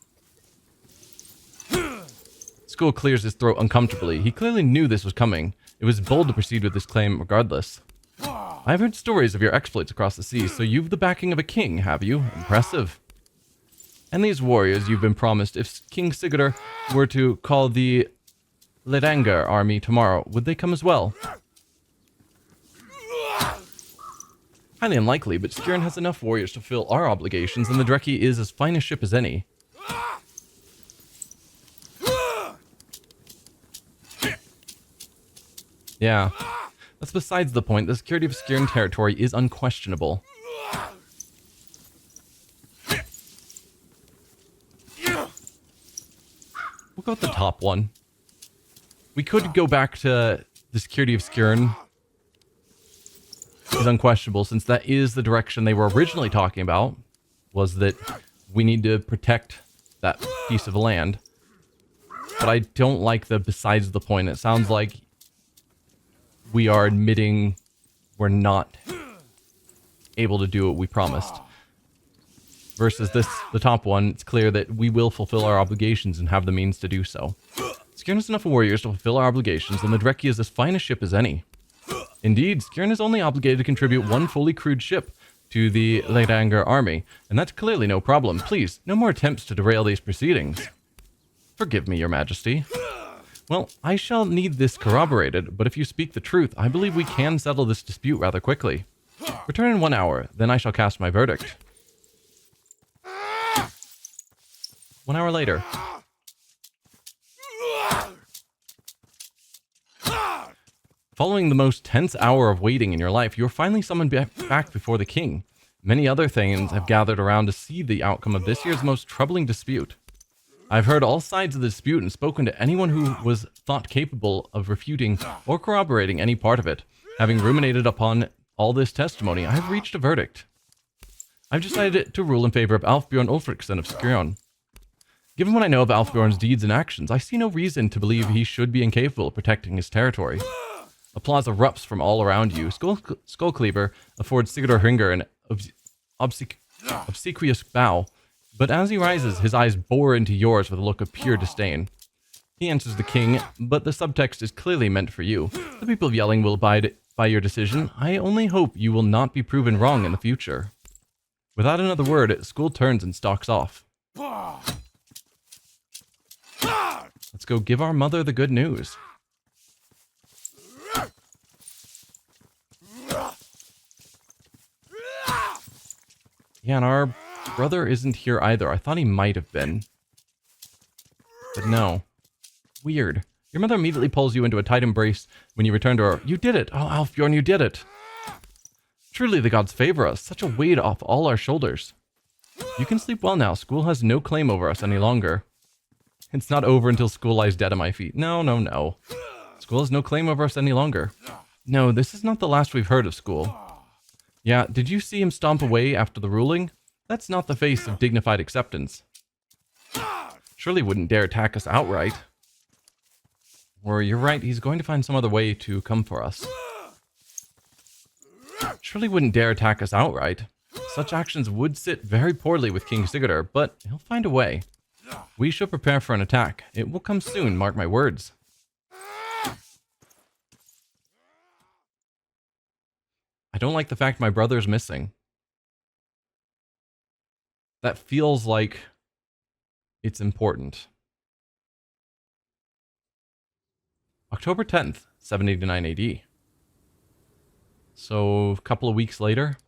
School clears his throat uncomfortably. He clearly knew this was coming. It was bold to proceed with this claim regardless. I've heard stories of your exploits across the seas, so you've the backing of a king, have you? Impressive. And these warriors you've been promised, if King Sigurdur were to call the Ledanger army tomorrow, would they come as well? Highly unlikely, but Skjern has enough warriors to fill our obligations, and the Dreki is as fine a ship as any. Yeah, that's besides the point. The security of Skjern territory is unquestionable. We'll go with the top one. We could go back to the security of Skjern. Is unquestionable, since that is the direction they were originally talking about, was that we need to protect that piece of land. But I don't like the besides the point. It sounds like we are admitting we're not able to do what we promised. Versus this, the top one, it's clear that we will fulfill our obligations and have the means to do so. Skjern has enough warriors to fulfill our obligations, and the Dreki is as fine a ship as any. Indeed, Skjern is only obligated to contribute one fully crewed ship to the Ledanger army, and that's clearly no problem. Please, no more attempts to derail these proceedings. Forgive me, Your Majesty. Well, I shall need this corroborated, but if you speak the truth, I believe we can settle this dispute rather quickly. Return in 1 hour, then I shall cast my verdict. 1 hour later. Following the most tense hour of waiting in your life, you are finally summoned back before the king. Many other Thanes have gathered around to see the outcome of this year's most troubling dispute. I've heard all sides of the dispute and spoken to anyone who was thought capable of refuting or corroborating any part of it. Having ruminated upon all this testimony, I have reached a verdict. I've decided to rule in favor of Alfbjorn Ulfriksson of Skjern. Given what I know of Alfbjorn's deeds and actions, I see no reason to believe he should be incapable of protecting his territory. Applause erupts from all around you. Skullcleaver affords Sigurdur Hringar an obsequious bow, but as he rises, his eyes bore into yours with a look of pure disdain. He answers the king, but the subtext is clearly meant for you. The people of Yelling will abide by your decision. I only hope you will not be proven wrong in the future. Without another word, Skull turns and stalks off. Let's go give our mother the good news. Yeah, and our brother isn't here either. I thought he might have been. But no. Weird. Your mother immediately pulls you into a tight embrace when you return to her. You did it! Oh, Alfbjorn, you did it! Truly the gods favor us. Such a weight off all our shoulders. You can sleep well now. School has no claim over us any longer. It's not over until school lies dead at my feet. No, no, no. School has no claim over us any longer. No, this is not the last we've heard of school. Yeah, did you see him stomp away after the ruling? That's not the face of dignified acceptance. Surely wouldn't dare attack us outright. Or you're right, he's going to find some other way to come for us. Surely wouldn't dare attack us outright. Such actions would sit very poorly with King Sigurdur, but he'll find a way. We shall prepare for an attack. It will come soon, mark my words. I don't like the fact my brother's missing. That feels like it's important. October 10th, 789 AD. So, a couple of weeks later,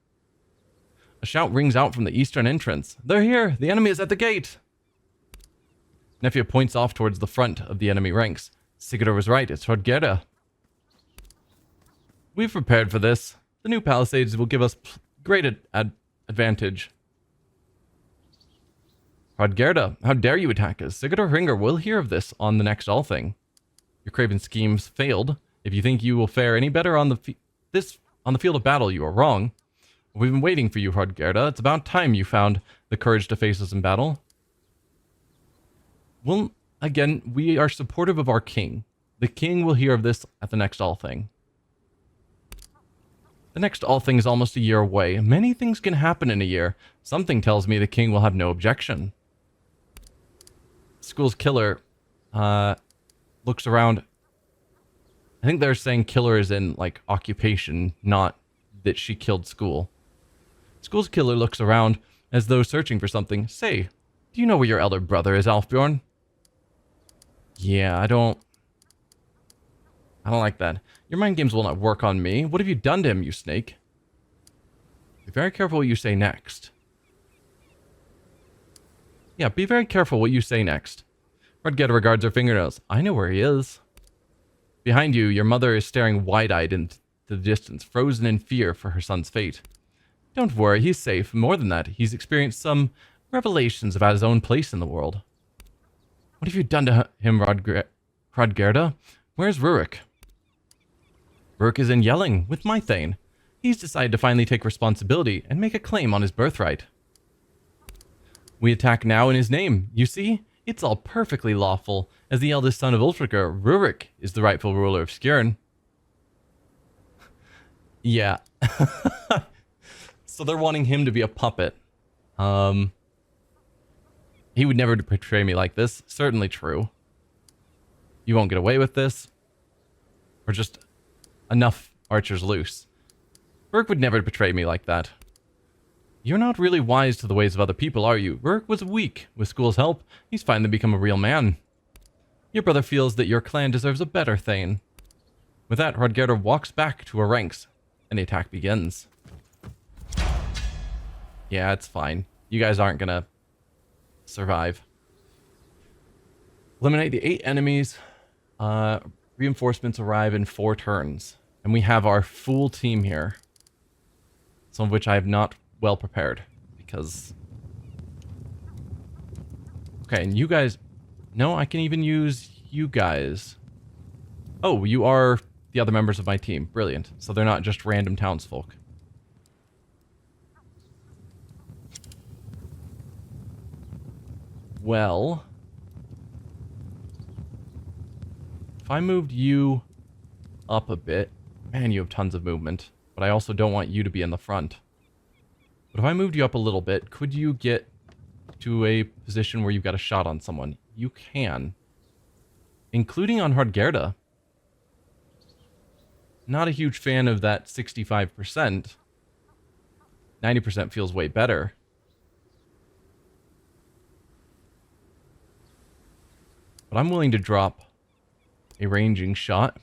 a shout rings out from the eastern entrance. They're here! The enemy is at the gate! Nefja points off towards the front of the enemy ranks. Sigurdur was right, it's Hrodgerda. We've prepared for this. The new palisades will give us great advantage. Hrodgerda, how dare you attack us? Sigurdur Hringar will hear of this on the next Althing. Your craven schemes failed. If you think you will fare any better on the field of battle, you are wrong. We've been waiting for you, Hrodgerda. It's about time you found the courage to face us in battle. Well, again, we are supportive of our king. The king will hear of this at the next Althing. The next Althing is almost a year away. Many things can happen in a year. Something tells me the king will have no objection. School's killer looks around. I think they're saying killer is in, like, occupation, not that she killed School. School's killer looks around as though searching for something. Say, do you know where your elder brother is, Alfbjorn? Yeah, I don't like that. Your mind games will not work on me. What have you done to him, you snake? Be very careful what you say next. Yeah, be very careful what you say next. Hrodgerda regards her fingernails. I know where he is. Behind you, your mother is staring wide-eyed into the distance, frozen in fear for her son's fate. Don't worry, he's safe. More than that, he's experienced some revelations about his own place in the world. What have you done to him, Hrodgerda? Where's Rurik? Rurik is in Yelling with Mythane. He's decided to finally take responsibility and make a claim on his birthright. We attack now in his name. You see? It's all perfectly lawful. As the eldest son of Ulfric, Rurik is the rightful ruler of Skjern. Yeah. So they're wanting him to be a puppet. He would never betray me like this. Certainly true. You won't get away with this. Or just enough archers loose. Rurik would never betray me like that. You're not really wise to the ways of other people, are you? Rurik was weak. With School's help, he's finally become a real man. Your brother feels that your clan deserves a better Thane. With that, Hrodgerda walks back to her ranks, and the attack begins. Yeah, it's fine. You guys aren't gonna survive. Eliminate the 8 enemies. Reinforcements arrive in 4 turns. And we have our full team here. Some of which I have not well prepared. Because... Okay, and you guys... No, I can even use you guys. Oh, you are the other members of my team. Brilliant. So they're not just random townsfolk. Well... If I moved you up a bit... Man, you have tons of movement. But I also don't want you to be in the front. But if I moved you up a little bit, could you get to a position where you've got a shot on someone? You can. Including on Hrodgerda. Not a huge fan of that 65%. 90% feels way better. But I'm willing to drop a ranging shot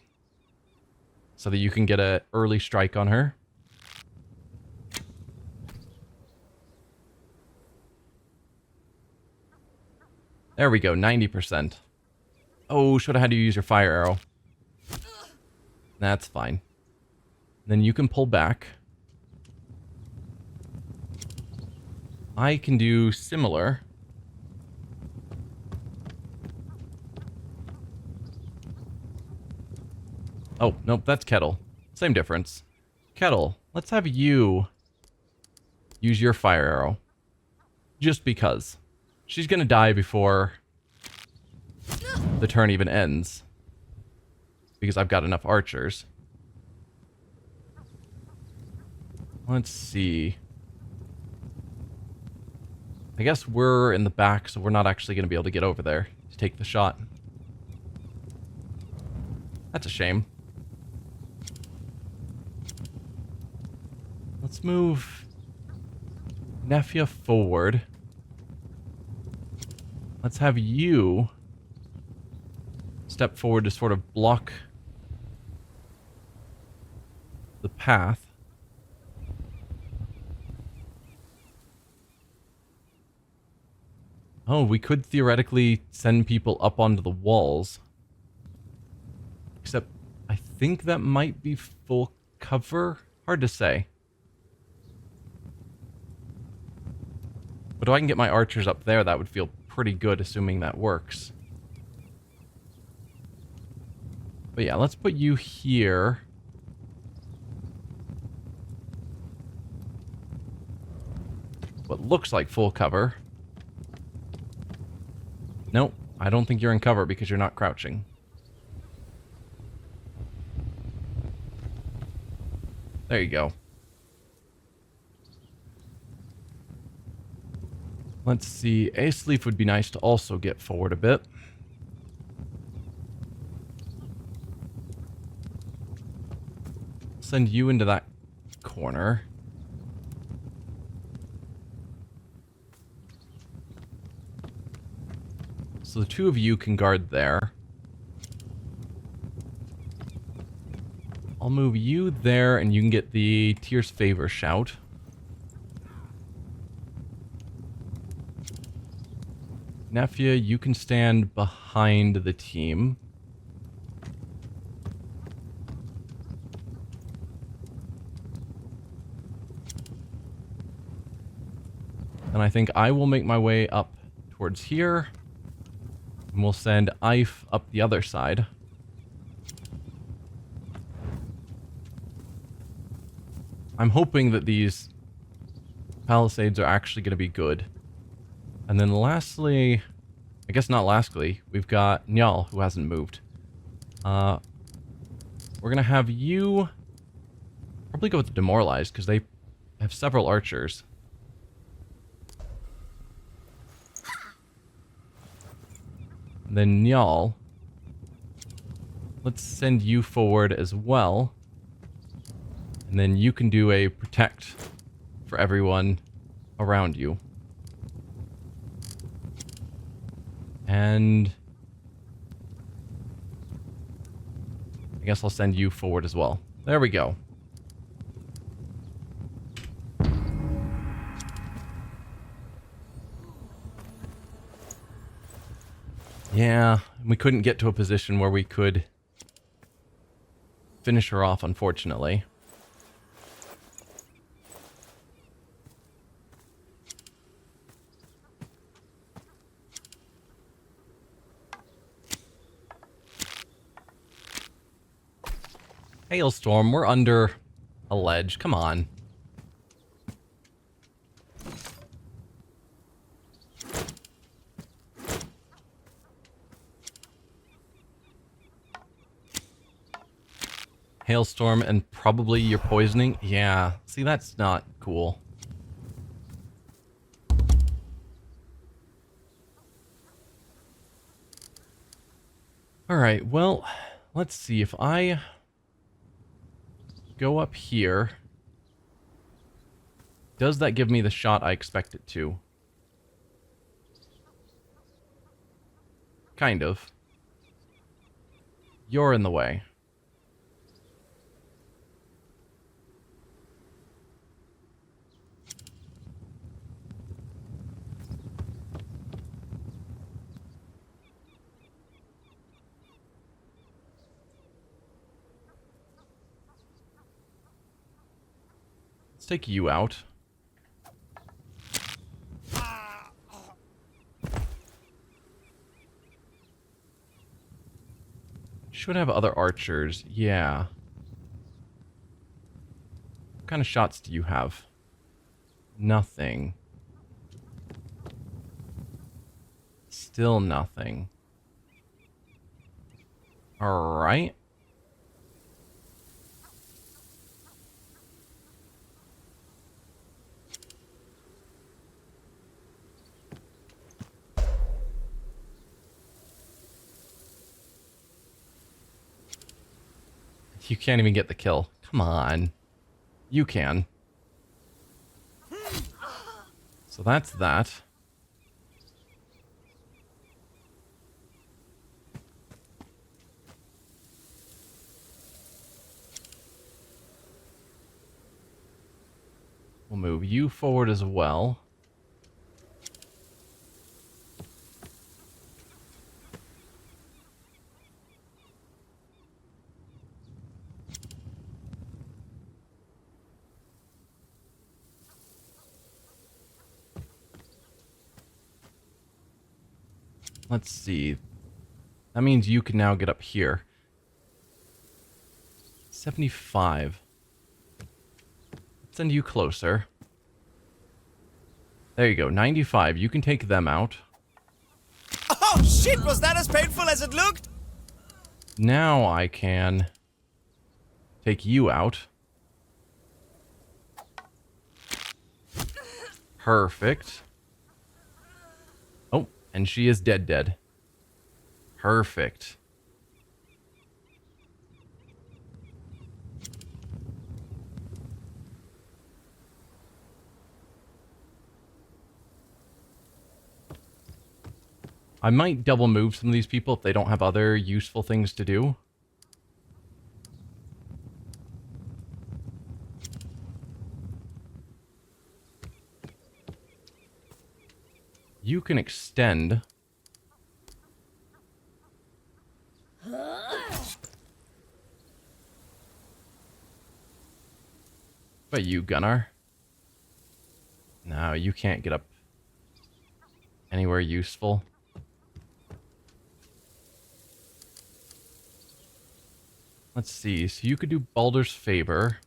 so that you can get an early strike on her. There we go, 90%. Oh, should have had you use your fire arrow. That's fine. Then you can pull back. I can do similar. Oh, nope, that's Kettle. Same difference. Kettle, let's have you use your fire arrow. Just because. She's gonna die before the turn even ends. Because I've got enough archers. Let's see. I guess we're in the back, so we're not actually going to be able to get over there to take the shot. That's a shame. Let's move Nefia forward. Let's have you step forward to sort of block the path. Oh, we could theoretically send people up onto the walls. Except, I think that might be full cover. Hard to say. But if I can get my archers up there, that would feel pretty good, assuming that works. But yeah, let's put you here. What looks like full cover. Nope, I don't think you're in cover because you're not crouching. There you go. Let's see, Ace Leaf would be nice to also get forward a bit. Send you into that corner. So the two of you can guard there. I'll move you there and you can get the Tier's Favor shout. Nefia, you can stand behind the team. And I think I will make my way up towards here. And we'll send Ife up the other side. I'm hoping that these palisades are actually going to be good. And then lastly, I guess not lastly, we've got Njal, who hasn't moved. We're going to have you probably go with the Demoralized, because they have several archers. And then Njal, let's send you forward as well. And then you can do a protect for everyone around you. And I guess I'll send you forward as well. There we go. Yeah, we couldn't get to a position where we could finish her off, unfortunately. Hailstorm, we're under a ledge. Come on. Hailstorm and probably your poisoning. Yeah, see, that's not cool. Alright, well, let's see if I go up here. Does that give me the shot I expect it to? Kind of. You're in the way. Let's take you out. Should have other archers, yeah. kind of shots do you have? Nothing. Still nothing. Alright. You can't even get the kill. Come on. You can. So that's that. We'll move you forward as well. Let's see. That means you can now get up here. 75. Let's send you closer. There you go, 95. You can take them out. Oh shit, was that as painful as it looked? Now I can take you out. Perfect. Oh, and she is dead. Perfect. I might double move some of these people if they don't have other useful things to do. You can extend. But you, Gunnar. No, you can't get up anywhere useful. Let's see. So you could do Baldur's Favor.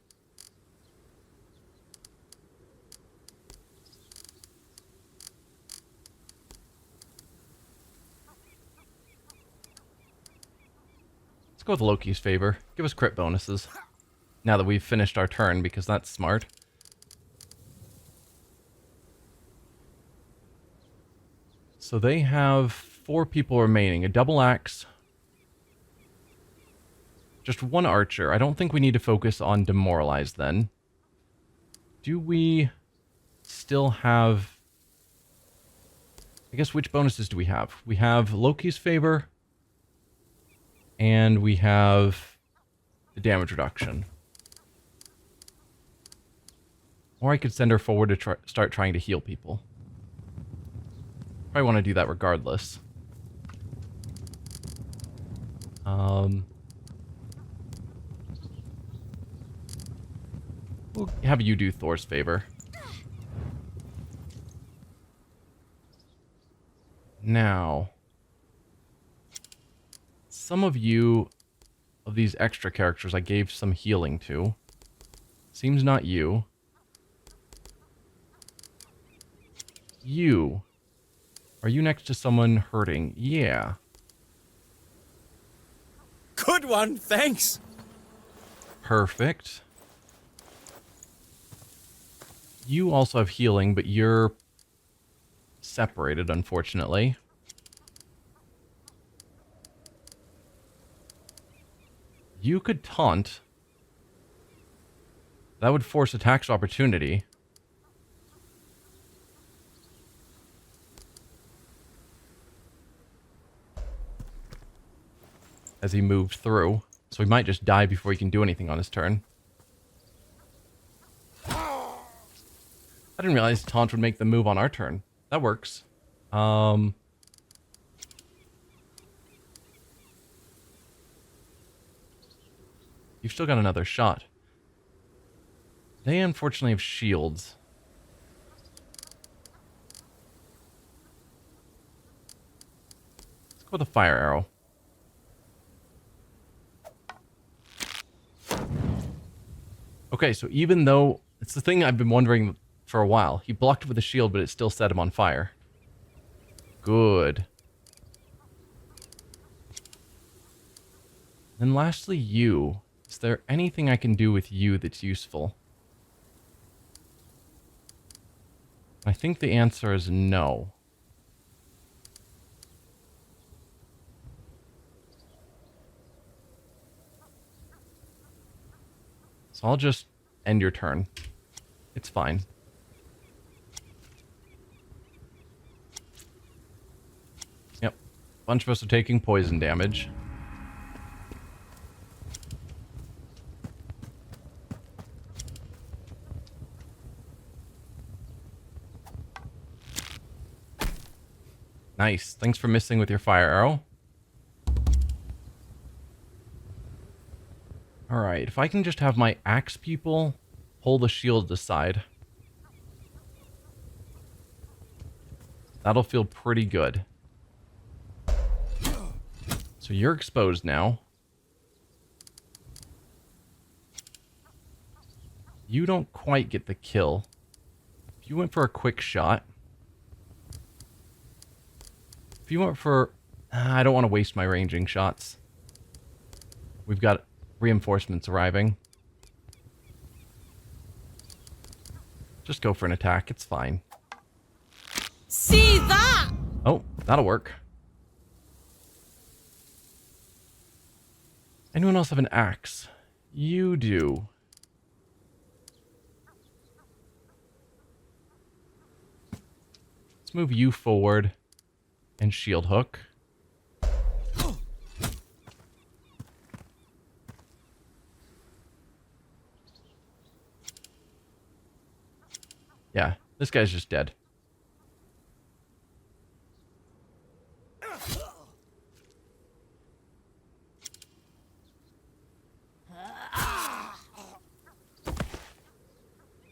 Let's go with Loki's Favor. Give us crit bonuses. Now that we've finished our turn, because that's smart. So they have 4 people remaining. A double axe. Just 1 archer. I don't think we need to focus on demoralize then. Do we still have... I guess which bonuses do we have? We have Loki's Favor. And we have the damage reduction. Or I could send her forward to start trying to heal people. Probably want to do that regardless. We'll have you do Thor's Favor. Now, some of you, of these extra characters I gave some healing to. Seems not you. You. Are you next to someone hurting? Yeah. Good one, thanks. Perfect. You also have healing, but you're separated, unfortunately. You could taunt. That would force attacks of opportunity. As he moved through. So he might just die before he can do anything on his turn. I didn't realize taunt would make the move on our turn. That works. You've still got another shot. They unfortunately have shields. Let's go with a fire arrow. Okay, so even though... It's the thing I've been wondering for a while. He blocked with a shield, but it still set him on fire. Good. And lastly, you. Is there anything I can do with you that's useful? I think the answer is no. So I'll just end your turn. It's fine. Yep. Bunch of us are taking poison damage. Nice. Thanks for missing with your fire arrow. Alright, if I can just have my axe people pull the shield aside. That'll feel pretty good. So you're exposed now. You don't quite get the kill. If you went for a quick shot... If you went for... I don't want to waste my ranging shots. We've got reinforcements arriving. Just go for an attack. It's fine. See that? Oh, that'll work. Anyone else have an axe? You do. Let's move you forward. And shield hook. Yeah, this guy's just dead.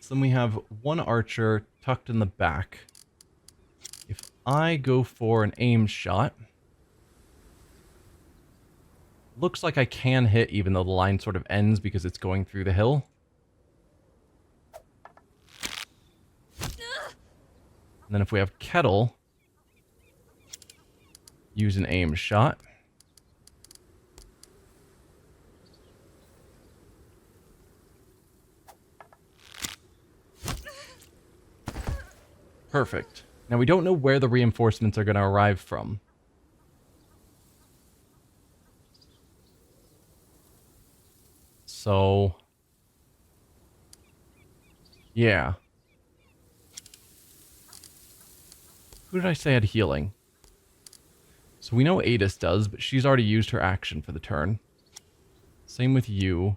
So then we have one archer tucked in the back. If I go for an aim shot, looks like I can hit even though the line sort of ends because it's going through the hill. And then if we have kettle, use an aim shot. Perfect. Now we don't know where the reinforcements are going to arrive from. So... yeah. Who did I say had healing? So we know Adis does, but she's already used her action for the turn. Same with you.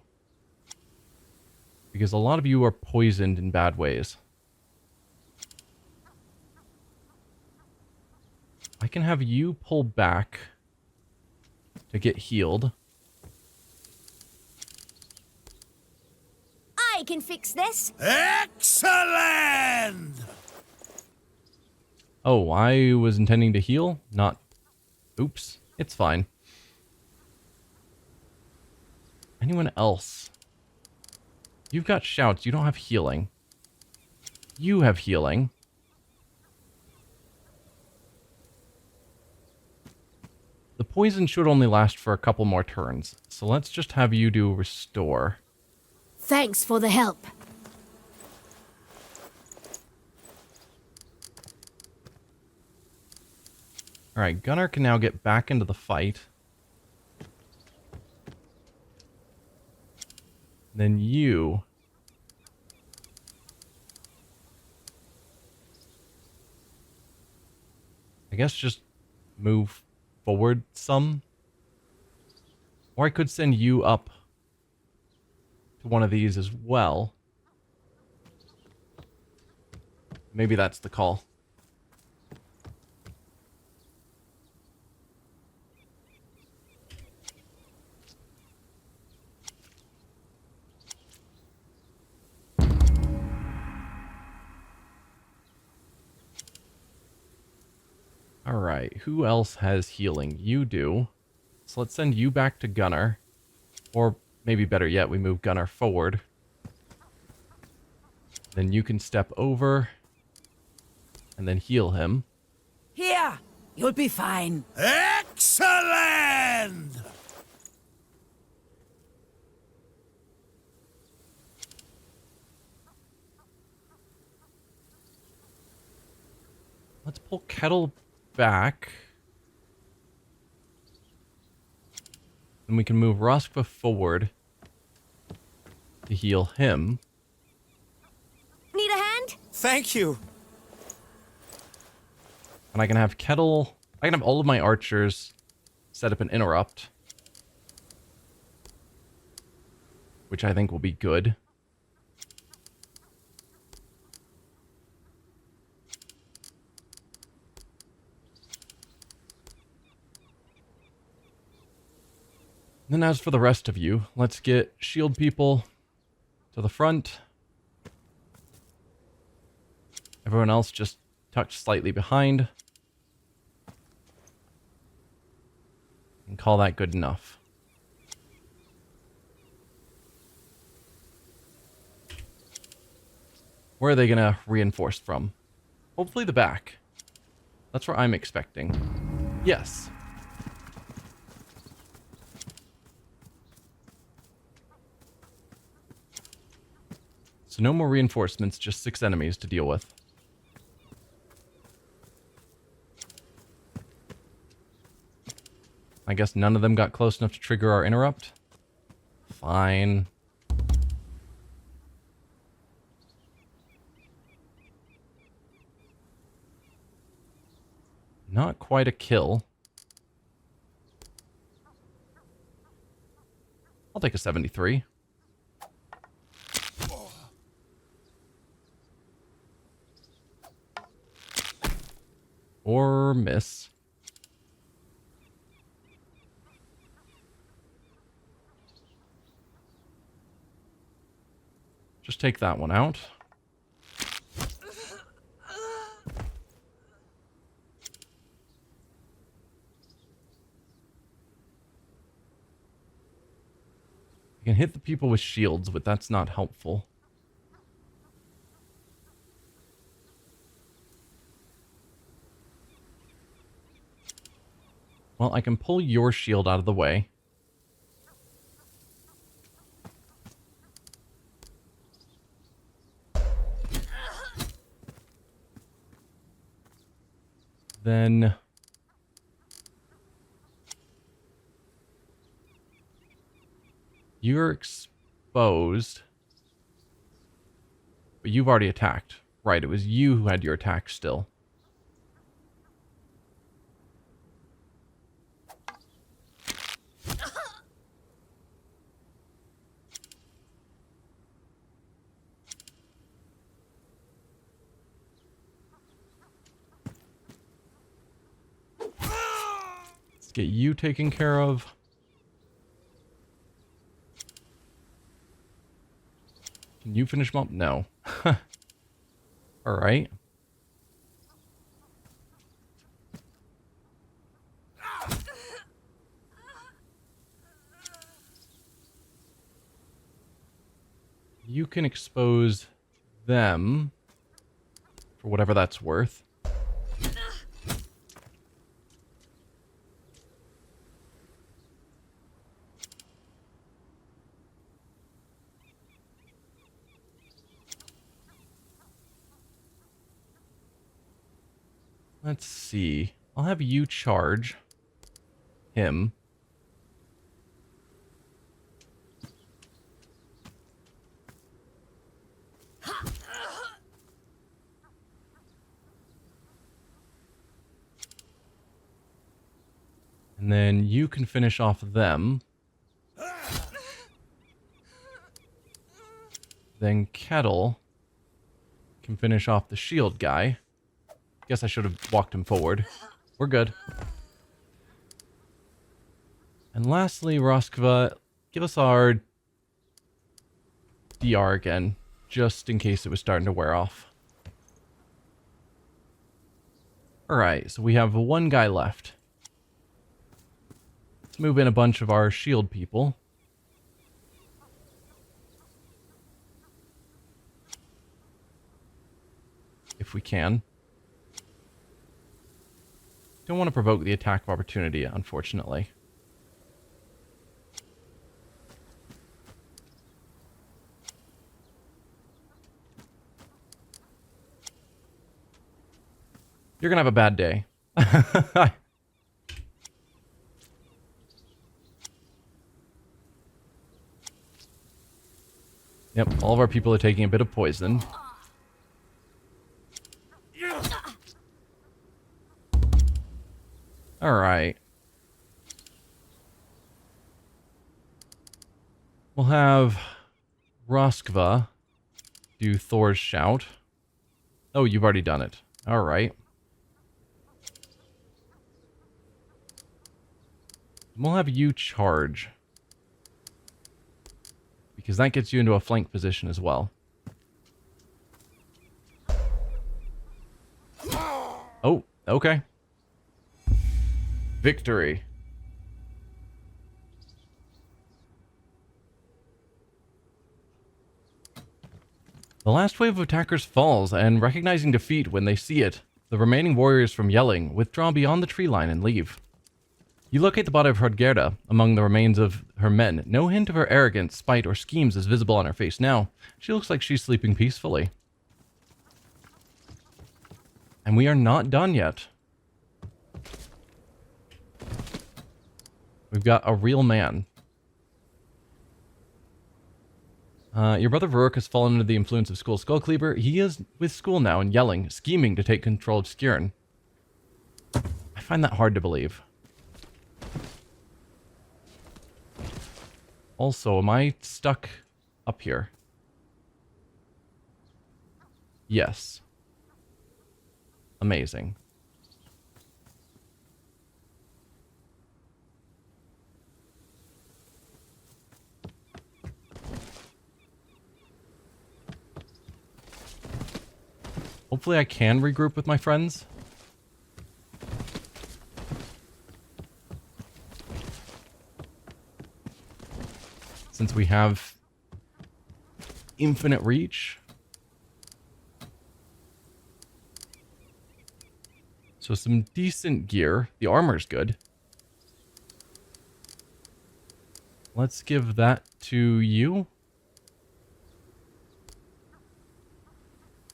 Because a lot of you are poisoned in bad ways. I can have you pull back to get healed. I can fix this. Excellent! Oh, I was intending to heal? Not... Oops. It's fine. Anyone else? You've got shouts. You don't have healing. You have healing. The poison should only last for a couple more turns. So let's just have you do restore. Thanks for the help. Alright, Gunnar can now get back into the fight. Then you... I guess just move forward some. Or I could send you up to one of these as well. Maybe that's the call. Alright, who else has healing? You do. So let's send you back to Gunnar. Or maybe better yet, we move Gunnar forward. Then you can step over and then heal him. Here! You'll be fine. Excellent! Let's pull Kettle back. Then we can move Roskva forward to heal him. Need a hand? Thank you. And I can have Kettle... I can have all of my archers set up an interrupt. Which I think will be good. Then as for the rest of you, let's get shield people to the front. Everyone else just tucked slightly behind. And call that good enough. Where are they going to reinforce from? Hopefully the back. That's where I'm expecting. Yes. So no more reinforcements, just 6 enemies to deal with. I guess none of them got close enough to trigger our interrupt. Fine. Not quite a kill. I'll take a 73. Or miss. Just take that one out. I can hit the people with shields, but that's not helpful. Well, I can pull your shield out of the way. Then... you're exposed. But you've already attacked. Right, it was you who had your attack still. Let's get you taken care of. Can you finish them up? No. Alright. You can expose them for whatever that's worth. Let's see. I'll have you charge him. And then you can finish off them. Then Kettle can finish off the shield guy. Guess I should have walked him forward. We're good. And lastly, Roskva, give us our DR again, just in case it was starting to wear off. Alright, so we have one guy left. Let's move in a bunch of our shield people. if we can. Don't want to provoke the attack of opportunity, unfortunately. You're gonna have a bad day. Yep, all of our people are taking a bit of poison. Alright. We'll have Roskva do Thor's Shout. Oh, you've already done it. Alright. We'll have you charge. Because that gets you into a flank position as well. Oh, okay. Victory. The last wave of attackers falls, and recognizing defeat when they see it, the remaining warriors from Yelling withdraw beyond the tree line and leave. You locate the body of Hrodgerda among the remains of her men. No hint of her arrogance, spite, or schemes is visible on her face now. She looks like she's sleeping peacefully. And we are not done yet. We've got a real man. Your brother Varuk has fallen under the influence of School Skullcleaver. He is with school now and Yelling, scheming to take control of Skjern. I find that hard to believe. Also, am I stuck up here? Yes. Amazing. Hopefully I can regroup with my friends. Since we have infinite reach. So some decent gear. The armor's good. Let's give that to you.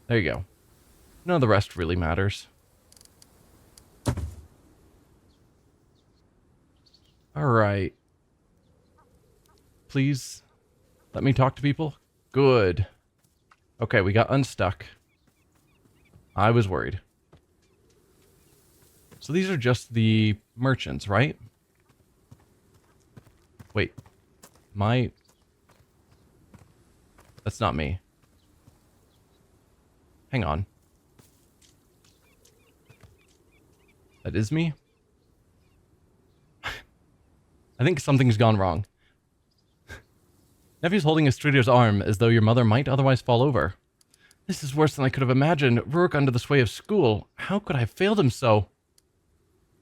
There you go. None of the rest really matters. Alright. Please, let me talk to people. Good. Okay, we got unstuck. I was worried. So these are just the merchants, right? Wait. That's not me. Hang on. That is me? I think something's gone wrong. Nephew's holding Estrider's arm as though your mother might otherwise fall over. This is worse than I could have imagined. Rurik under the sway of school. How could I have failed him so?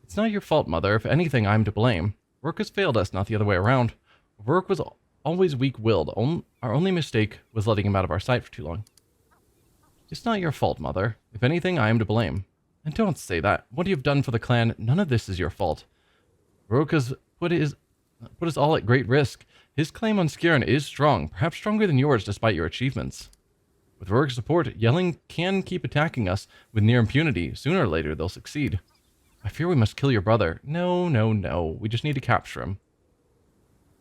It's not your fault, Mother. If anything, I'm to blame. Rurik has failed us, not the other way around. Rurik was always weak-willed. Our only mistake was letting him out of our sight for too long. It's not your fault, Mother. If anything, I am to blame. And don't say that. What you have done for the clan, none of this is your fault. Rurik has put us all at great risk. His claim on Skjern is strong, perhaps stronger than yours despite your achievements. With Rurik's support, Yelling can keep attacking us with near impunity. Sooner or later, they'll succeed. I fear we must kill your brother. No, no, no. We just need to capture him.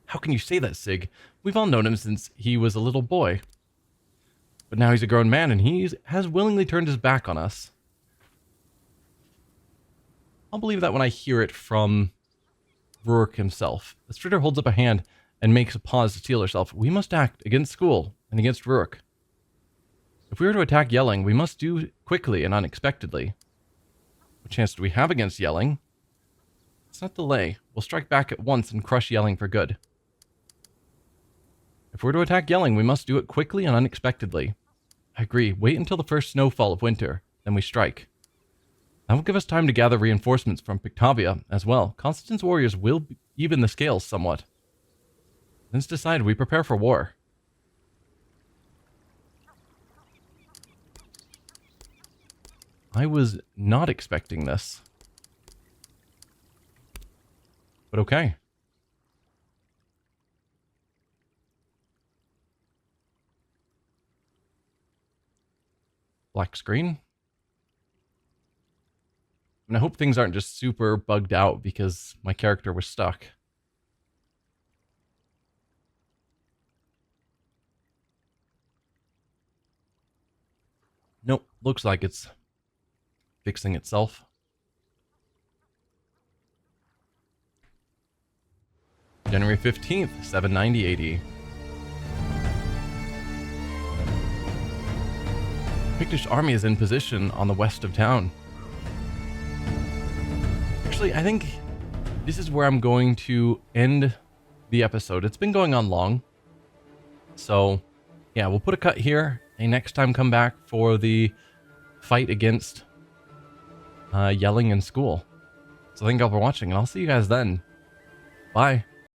How can you say that, Sig? We've all known him since he was a little boy. But now he's a grown man, and he has willingly turned his back on us. I'll believe that when I hear it from Rurik himself. The Strider holds up a hand and makes a pause to steel herself. We must act against school and against Rurik. If we were to attack Yelling, we must do quickly and unexpectedly. What chance do we have against Yelling? Let's not delay. We'll strike back at once and crush Yelling for good. If we're to attack Yelling, we must do it quickly and unexpectedly. I agree. Wait until the first snowfall of winter, then we strike. That will give us time to gather reinforcements from Pictavia as well. Constantine's warriors will even the scales somewhat. Then it's decided we prepare for war. I was not expecting this. But okay. Black screen. And I hope things aren't just super bugged out because my character was stuck. Nope, looks like it's fixing itself. January 15th, 790 AD. Pictish army is in position on the west of town. Actually, I think this is where I'm going to end the episode. It's been going on long. So, yeah, we'll put a cut here. And next time come back for the fight against yelling in school. So thank you all for watching, and I'll see you guys then. Bye.